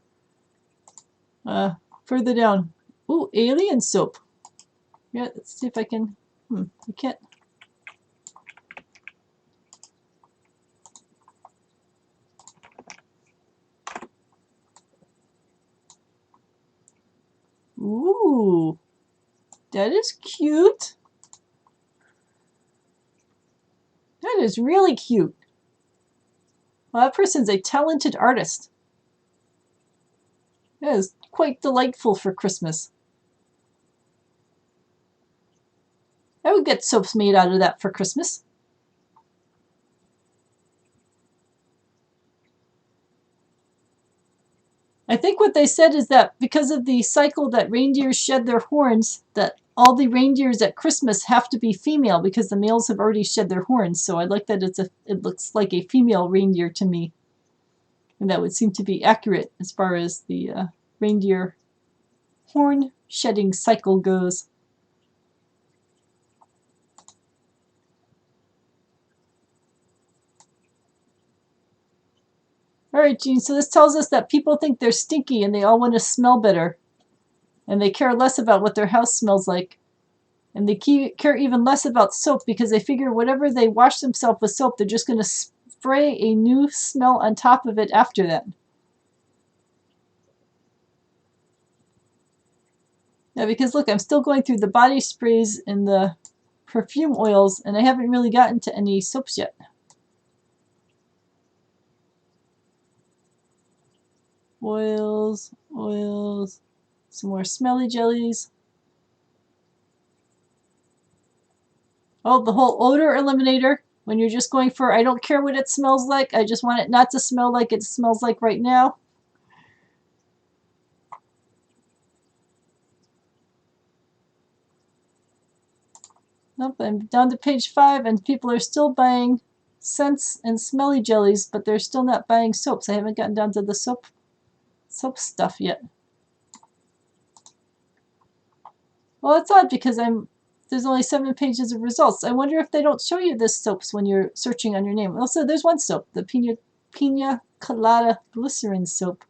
further down. Ooh, alien soap. Yeah, let's see if I can. I can't. Ooh, that is cute. That is really cute. Well, that person's a talented artist. That is quite delightful for Christmas. I would get soaps made out of that for Christmas. I think what they said is that because of the cycle that reindeers shed their horns, that all the reindeers at Christmas have to be female because the males have already shed their horns. So I like that it looks like a female reindeer to me. And that would seem to be accurate as far as the reindeer horn shedding cycle goes. All right, Jean, so this tells us that people think they're stinky and they all want to smell better. And they care less about what their house smells like. And they care even less about soap because they figure whatever they wash themselves with soap, they're just going to spray a new smell on top of it after that. Yeah, because look, I'm still going through the body sprays and the perfume oils, and I haven't really gotten to any soaps yet. Oils, oils, some more smelly jellies. Oh, the whole odor eliminator. When you're just going for, I don't care what it smells like, I just want it not to smell like it smells like right now. Nope, I'm down to page 5, and people are still buying scents and smelly jellies, but they're still not buying soaps. I haven't gotten down to the soap stuff yet. Well, it's odd because there's only 7 pages of results. I wonder if they don't show you the soaps when you're searching on your name. Also, there's one soap, the Pina Colada Glycerin soap.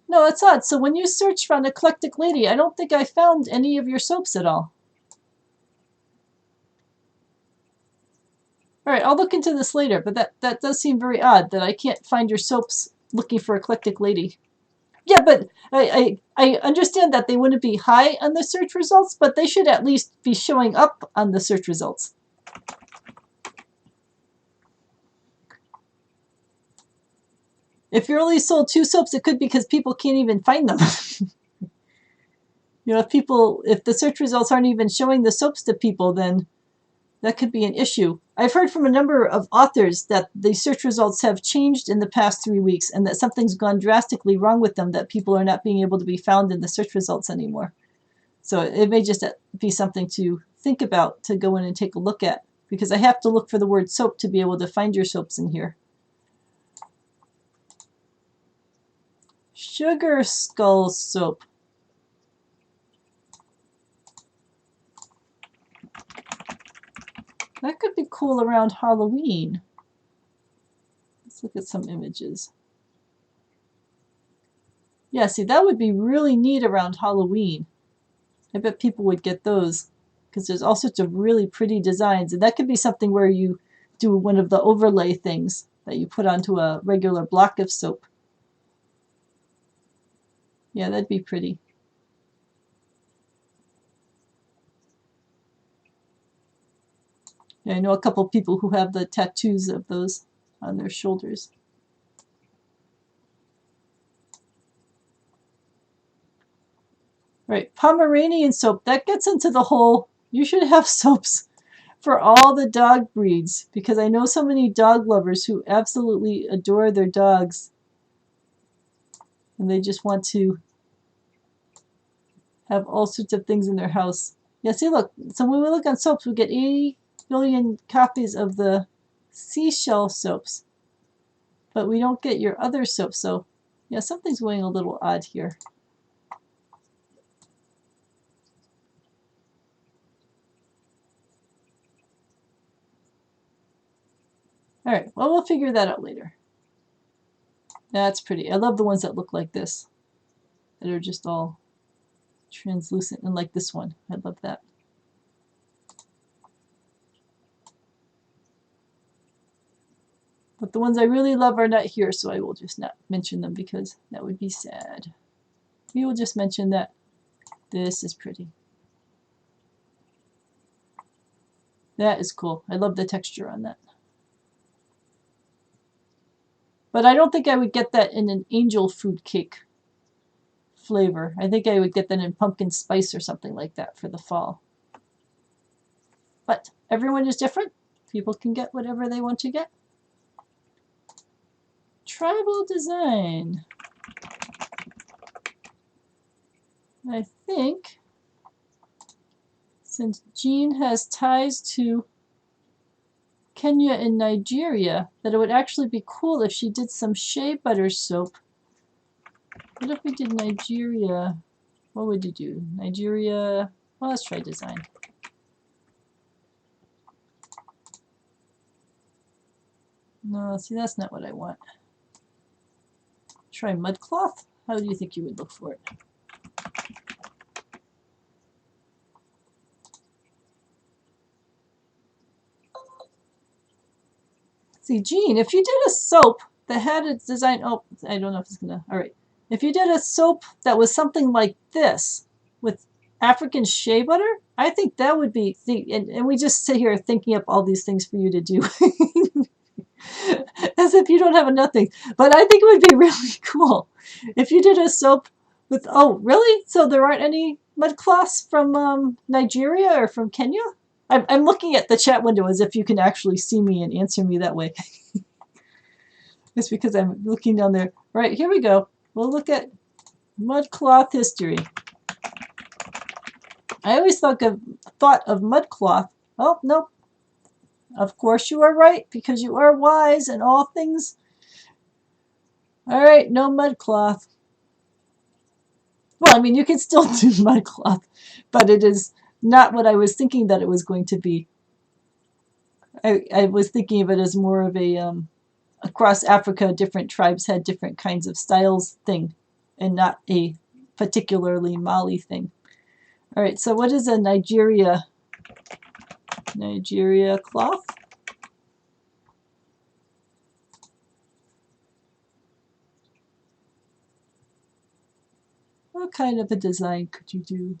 No, that's odd. So when you search for an Eclectic Lady, I don't think I found any of your soaps at all. All right, I'll look into this later, but that does seem very odd that I can't find your soaps looking for Eclectic Lady. Yeah, but I understand that they wouldn't be high on the search results, but they should at least be showing up on the search results. If you only sold 2 soaps, it could be because people can't even find them. You know, if the search results aren't even showing the soaps to people, then that could be an issue. I've heard from a number of authors that the search results have changed in the past 3 weeks and that something's gone drastically wrong with them, that people are not being able to be found in the search results anymore. So it may just be something to think about, to go in and take a look at, because I have to look for the word soap to be able to find your soaps in here. Sugar Skull soap. That could be cool around Halloween. Let's look at some images. Yeah, see, that would be really neat around Halloween. I bet people would get those because there's all sorts of really pretty designs. And that could be something where you do one of the overlay things that you put onto a regular block of soap. Yeah, that'd be pretty. Yeah, I know a couple people who have the tattoos of those on their shoulders. Right, Pomeranian soap. That gets into the whole, you should have soaps for all the dog breeds, because I know so many dog lovers who absolutely adore their dogs. And they just want to have all sorts of things in their house. Yeah, see, look. So when we look on soaps, we get 80 billion copies of the seashell soaps. But we don't get your other soaps. So, yeah, something's going a little odd here. All right, well, we'll figure that out later. That's pretty. I love the ones that look like this, that are just all translucent, and like this one. I love that. But the ones I really love are not here, so I will just not mention them because that would be sad. We will just mention that this is pretty. That is cool. I love the texture on that. But I don't think I would get that in an angel food cake flavor. I think I would get that in pumpkin spice or something like that for the fall. But everyone is different. People can get whatever they want to get. Tribal design. I think since Jeanne has ties to Kenya and Nigeria, that it would actually be cool if she did some shea butter soap. What if we did Nigeria? What would you do? Nigeria, well, let's try design. No, see, that's not what I want. Try mud cloth. How do you think you would look for it? See, Jeanne, if you did a soap that had its design, oh, I don't know if it's gonna, all right. If you did a soap that was something like this with African shea butter, I think that would be, see, and we just sit here thinking up all these things for you to do. As if you don't have enough things. But I think it would be really cool if you did a soap with, oh, really? So there aren't any mud cloths from Nigeria or from Kenya? I'm looking at the chat window as if you can actually see me and answer me that way. It's because I'm looking down there. All right, here we go. We'll look at mud cloth history. I always thought of mud cloth. Oh, no. Of course you are right, because you are wise in all things. All right, no mud cloth. Well, I mean, you can still do mud cloth, but it is not what I was thinking that it was going to be. I was thinking of it as more of a across Africa, different tribes had different kinds of styles thing, and not a particularly Mali thing. All right, so what is a Nigeria cloth? What kind of a design could you do?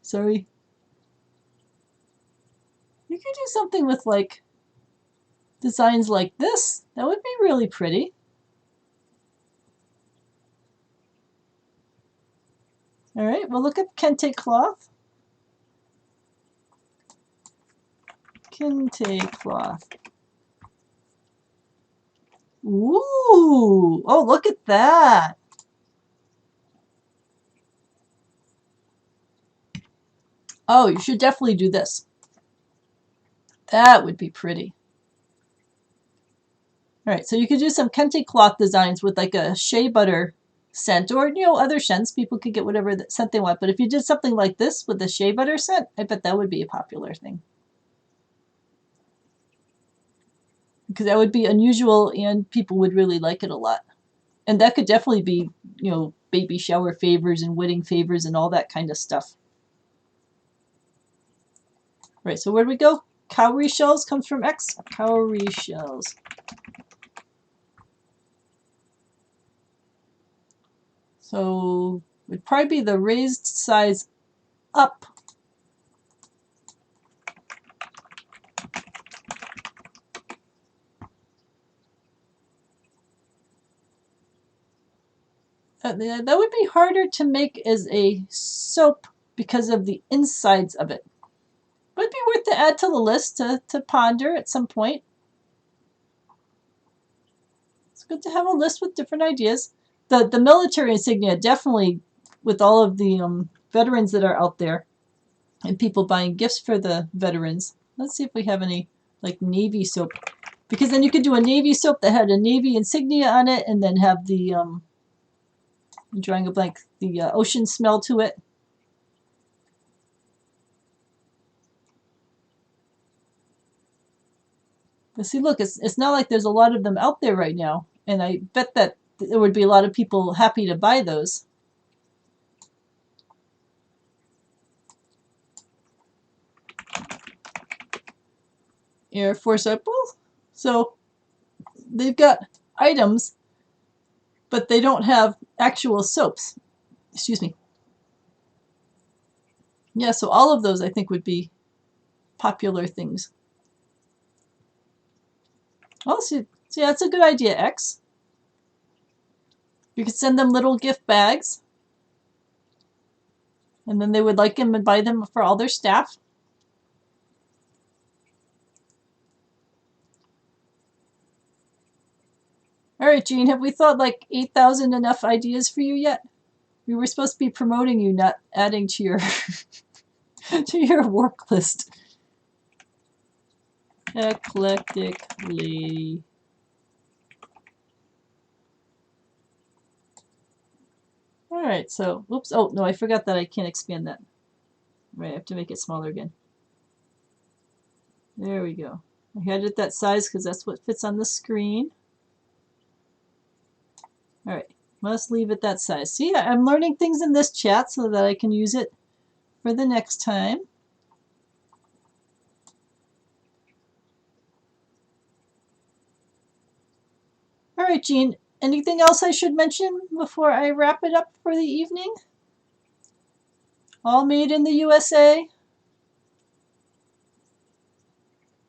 Sorry. You could do something with like designs like this. That would be really pretty. All right, we'll look at kente cloth. Kente cloth. Ooh, oh, look at that. Oh, you should definitely do this. That would be pretty. All right, so you could do some kente cloth designs with like a shea butter scent, or other scents. People could get whatever scent they want. But if you did something like this with the shea butter scent, I bet that would be a popular thing. Because that would be unusual and people would really like it a lot. And that could definitely be, baby shower favors and wedding favors and all that kind of stuff. Right, so where do we go? Cowrie shells comes from X. Cowrie shells. So it would probably be the raised size up. That would be harder to make as a soap because of the insides of it. Would be worth to add to the list to ponder at some point. It's good to have a list with different ideas. The military insignia, definitely, with all of the veterans that are out there and people buying gifts for the veterans. Let's see if we have any like Navy soap. Because then you could do a Navy soap that had a Navy insignia on it and then have the, I'm drawing a blank, the ocean smell to it. But see, look, it's not like there's a lot of them out there right now. And I bet that there would be a lot of people happy to buy those. Air Force Opal. So they've got items, but they don't have actual soaps. Excuse me. Yeah, so all of those I think would be popular things. Oh, see, that's a good idea, X. You could send them little gift bags. And then they would like them and buy them for all their staff. All right, Jeanne, have we thought like 8,000 enough ideas for you yet? We were supposed to be promoting you, not adding to your to your work list. Eclectic Lady. All right, so, oops, oh, no, I forgot that I can't expand that. Right, I have to make it smaller again. There we go. I had it that size because that's what fits on the screen. All right, must leave it that size. See, I'm learning things in this chat so that I can use it for the next time. All right, Jeanne, anything else I should mention before I wrap it up for the evening? All made in the USA.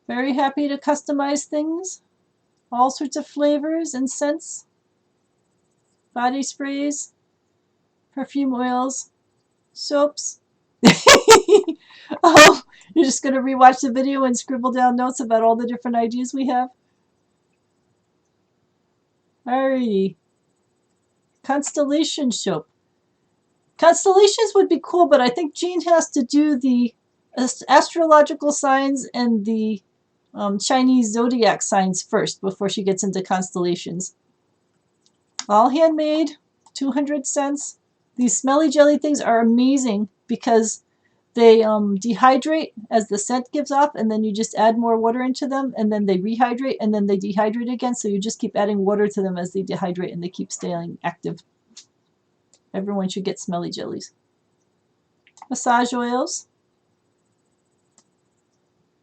Very happy to customize things. All sorts of flavors and scents. Body sprays, perfume oils, soaps. Oh, you're just going to rewatch the video and scribble down notes about all the different ideas we have? Alrighty. Constellation soap. Constellations would be cool, but I think Jeanne has to do the astrological signs and the Chinese zodiac signs first before she gets into constellations. All handmade, 200 cents. These smelly jelly things are amazing because they dehydrate as the scent gives off, and then you just add more water into them, and then they rehydrate, and then they dehydrate again, so you just keep adding water to them as they dehydrate, and they keep staying active. Everyone should get smelly jellies. Massage oils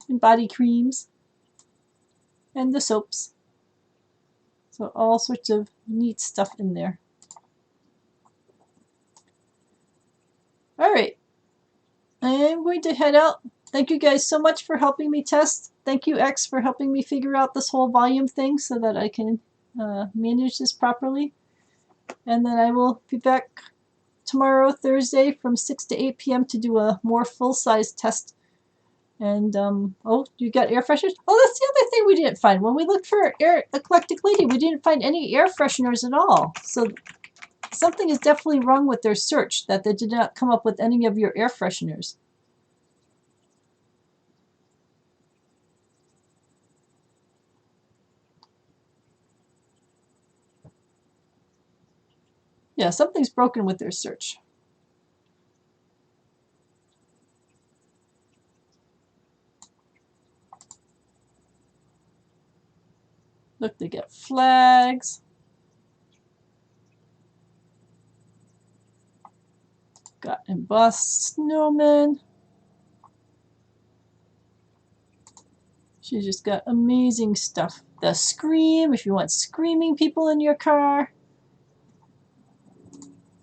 and body creams and the soaps. So all sorts of neat stuff in there. All right, I'm going to head out. Thank you guys so much for helping me test. Thank you, X, for helping me figure out this whole volume thing so that I can manage this properly. And then I will be back tomorrow, Thursday, from 6 to 8 p.m. to do a more full-size test. And, oh, you got air fresheners? Oh, that's the other thing we didn't find. When we looked for Eclectic Lady, we didn't find any air fresheners at all. So something is definitely wrong with their search, that they did not come up with any of your air fresheners. Yeah, something's broken with their search. Look, they get flags. Got embossed snowmen. She just got amazing stuff. The Scream, if you want screaming people in your car.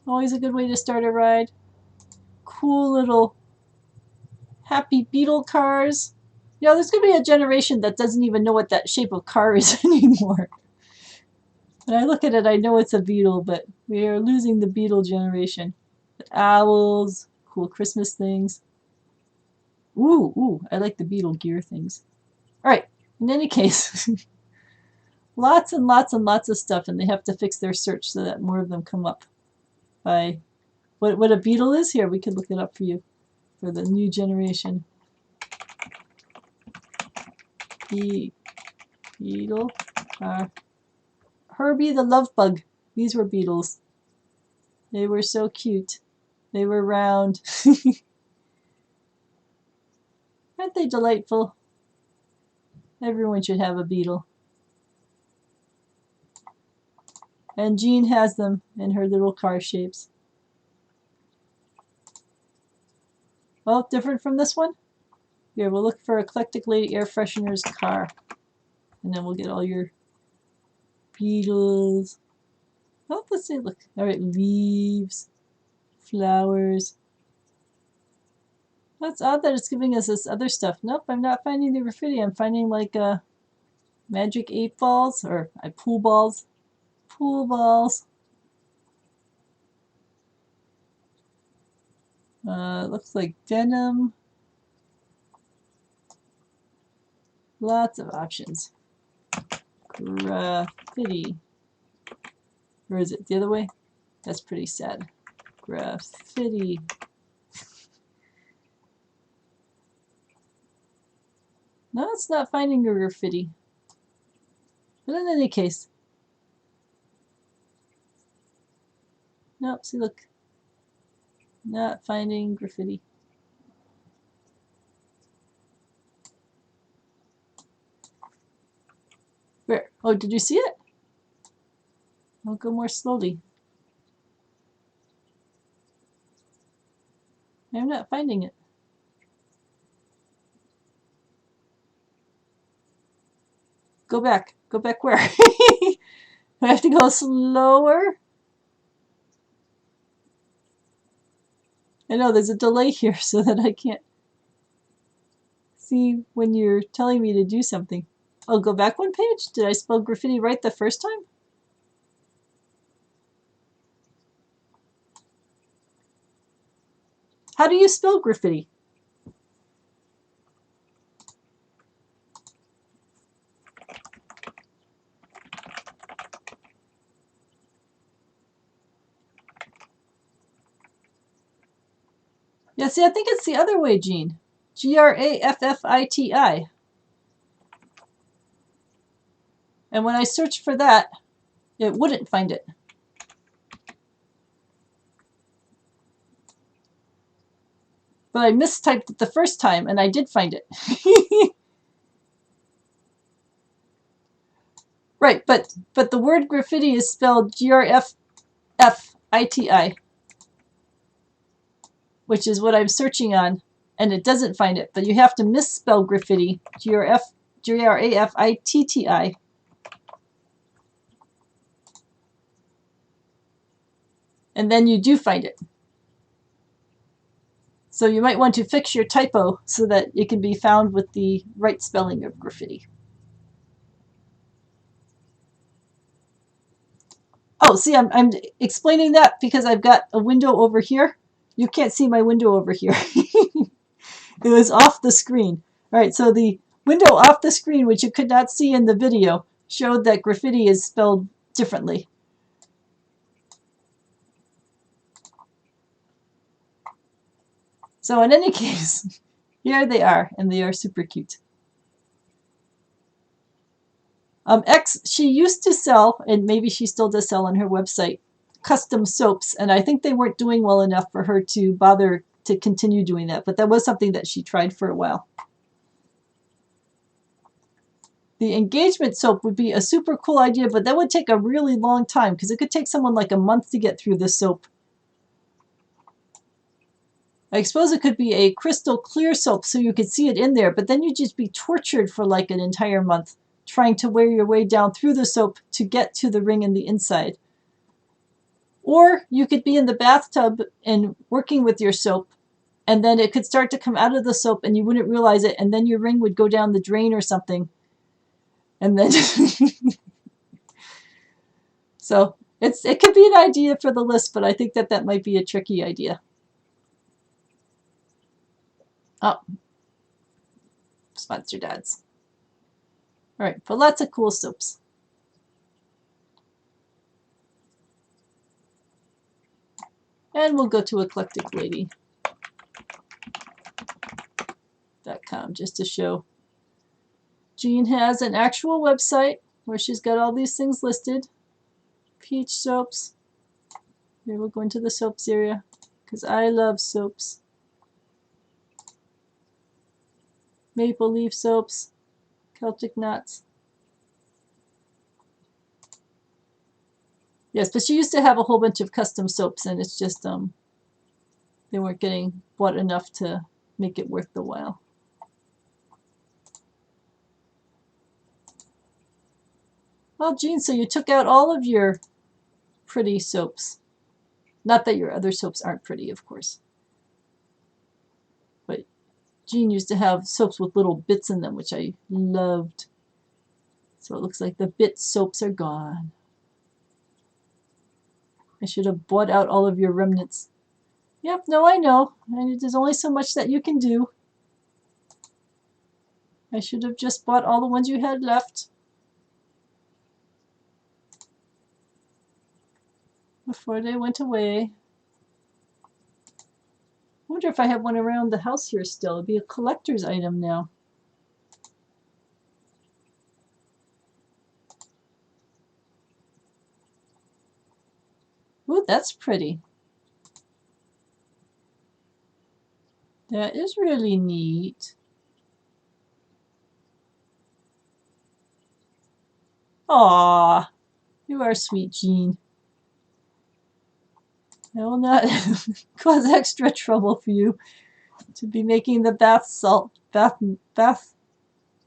Always a good way to start a ride. Cool little happy beetle cars. You know, there's going to be a generation that doesn't even know what that shape of car is anymore. When I look at it, I know it's a beetle, but we are losing the beetle generation. The owls, cool Christmas things. Ooh, I like the beetle gear things. All right, in any case, lots and lots and lots of stuff, and they have to fix their search so that more of them come up. By what a beetle is here, we could look it up for you for the new generation. Beetle. Herbie the love bug. These were beetles. They were so cute. They were round. Aren't they delightful? Everyone should have a beetle. And Jeanne has them in her little car shapes. Oh, different from this one? Here, we'll look for Eclectic Lady Air Freshener's car. And then we'll get all your beetles. Oh, let's see, look. All right, leaves, flowers. That's odd that it's giving us this other stuff. Nope, I'm not finding the graffiti. I'm finding like magic 8 balls or pool balls. Pool balls. Looks like denim. Lots of options. Graffiti. Or is it the other way? That's pretty sad. Graffiti. No, it's not finding a graffiti. But in any case. Nope, see, look. Not finding graffiti. Where? Oh, did you see it? I'll go more slowly. I'm not finding it. Go back. Go back where? I have to go slower. I know there's a delay here so that I can't see when you're telling me to do something. I'll go back one page. Did I spell graffiti right the first time? How do you spell graffiti? Yeah, see, I think it's the other way, Jeanne. Graffiti. And when I searched for that, it wouldn't find it. But I mistyped it the first time, and I did find it. Right, but the word graffiti is spelled Grffiti, which is what I'm searching on, and it doesn't find it. But you have to misspell graffiti, Graffiti, and then you do find it. So you might want to fix your typo so that it can be found with the right spelling of graffiti. Oh, see, I'm explaining that because I've got a window over here. You can't see my window over here. It was off the screen. All right, so the window off the screen, which you could not see in the video, showed that graffiti is spelled differently. So in any case, here they are, and they are super cute. X, she used to sell, and maybe she still does sell on her website, custom soaps, and I think they weren't doing well enough for her to bother to continue doing that, but that was something that she tried for a while. The engagement soap would be a super cool idea, but that would take a really long time because it could take someone like a month to get through this soap. I suppose it could be a crystal clear soap so you could see it in there, but then you'd just be tortured for like an entire month trying to wear your way down through the soap to get to the ring in the inside. Or you could be in the bathtub and working with your soap, and then it could start to come out of the soap and you wouldn't realize it, and then your ring would go down the drain or something. And then so it could be an idea for the list, but I think that might be a tricky idea. Oh, sponsored ads. All right, but lots of cool soaps. And we'll go to eclecticlady.com just to show. Jeanne has an actual website where she's got all these things listed. Peach soaps. Here we'll go into the soaps area because I love soaps. Maple leaf soaps, Celtic knots. Yes, but she used to have a whole bunch of custom soaps, and it's just they weren't getting bought enough to make it worth the while. Well, Jeanne, so you took out all of your pretty soaps. Not that your other soaps aren't pretty, of course. But Jeanne used to have soaps with little bits in them, which I loved. So it looks like the bit soaps are gone. I should have bought out all of your remnants. Yep, no, I know. And there's only so much that you can do. I should have just bought all the ones you had left before they went away. I wonder if I have one around the house here still. It'd be a collector's item now. Ooh, that's pretty. That is really neat. Aw, you are sweet, Jeanne. I will not cause extra trouble for you to be making the bath salt, bath,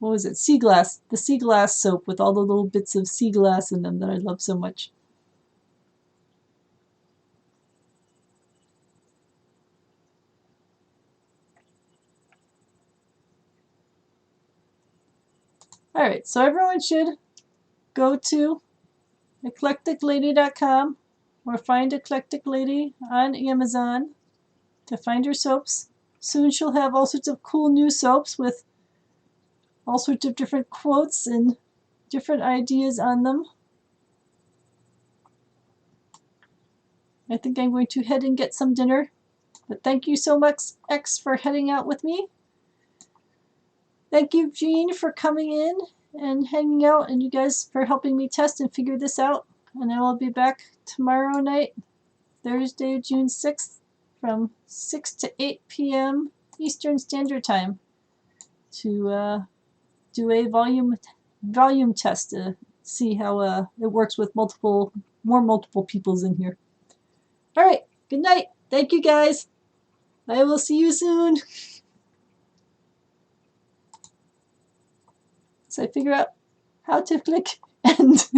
what was it, sea glass, the sea glass soap with all the little bits of sea glass in them that I love so much. All right, so everyone should go to eclecticlady.com or find Eclectic Lady on Amazon to find her soaps. Soon she'll have all sorts of cool new soaps with all sorts of different quotes and different ideas on them. I think I'm going to head and get some dinner. But thank you so much, X, for heading out with me. Thank you, Jeanne, for coming in and hanging out, and you guys for helping me test and figure this out. And I will be back tomorrow night, Thursday, June 6th, from 6 to 8 p.m. Eastern Standard Time to do a volume test to see how it works with multiple peoples in here. All right, good night. Thank you, guys. I will see you soon. So I figure out how to click end.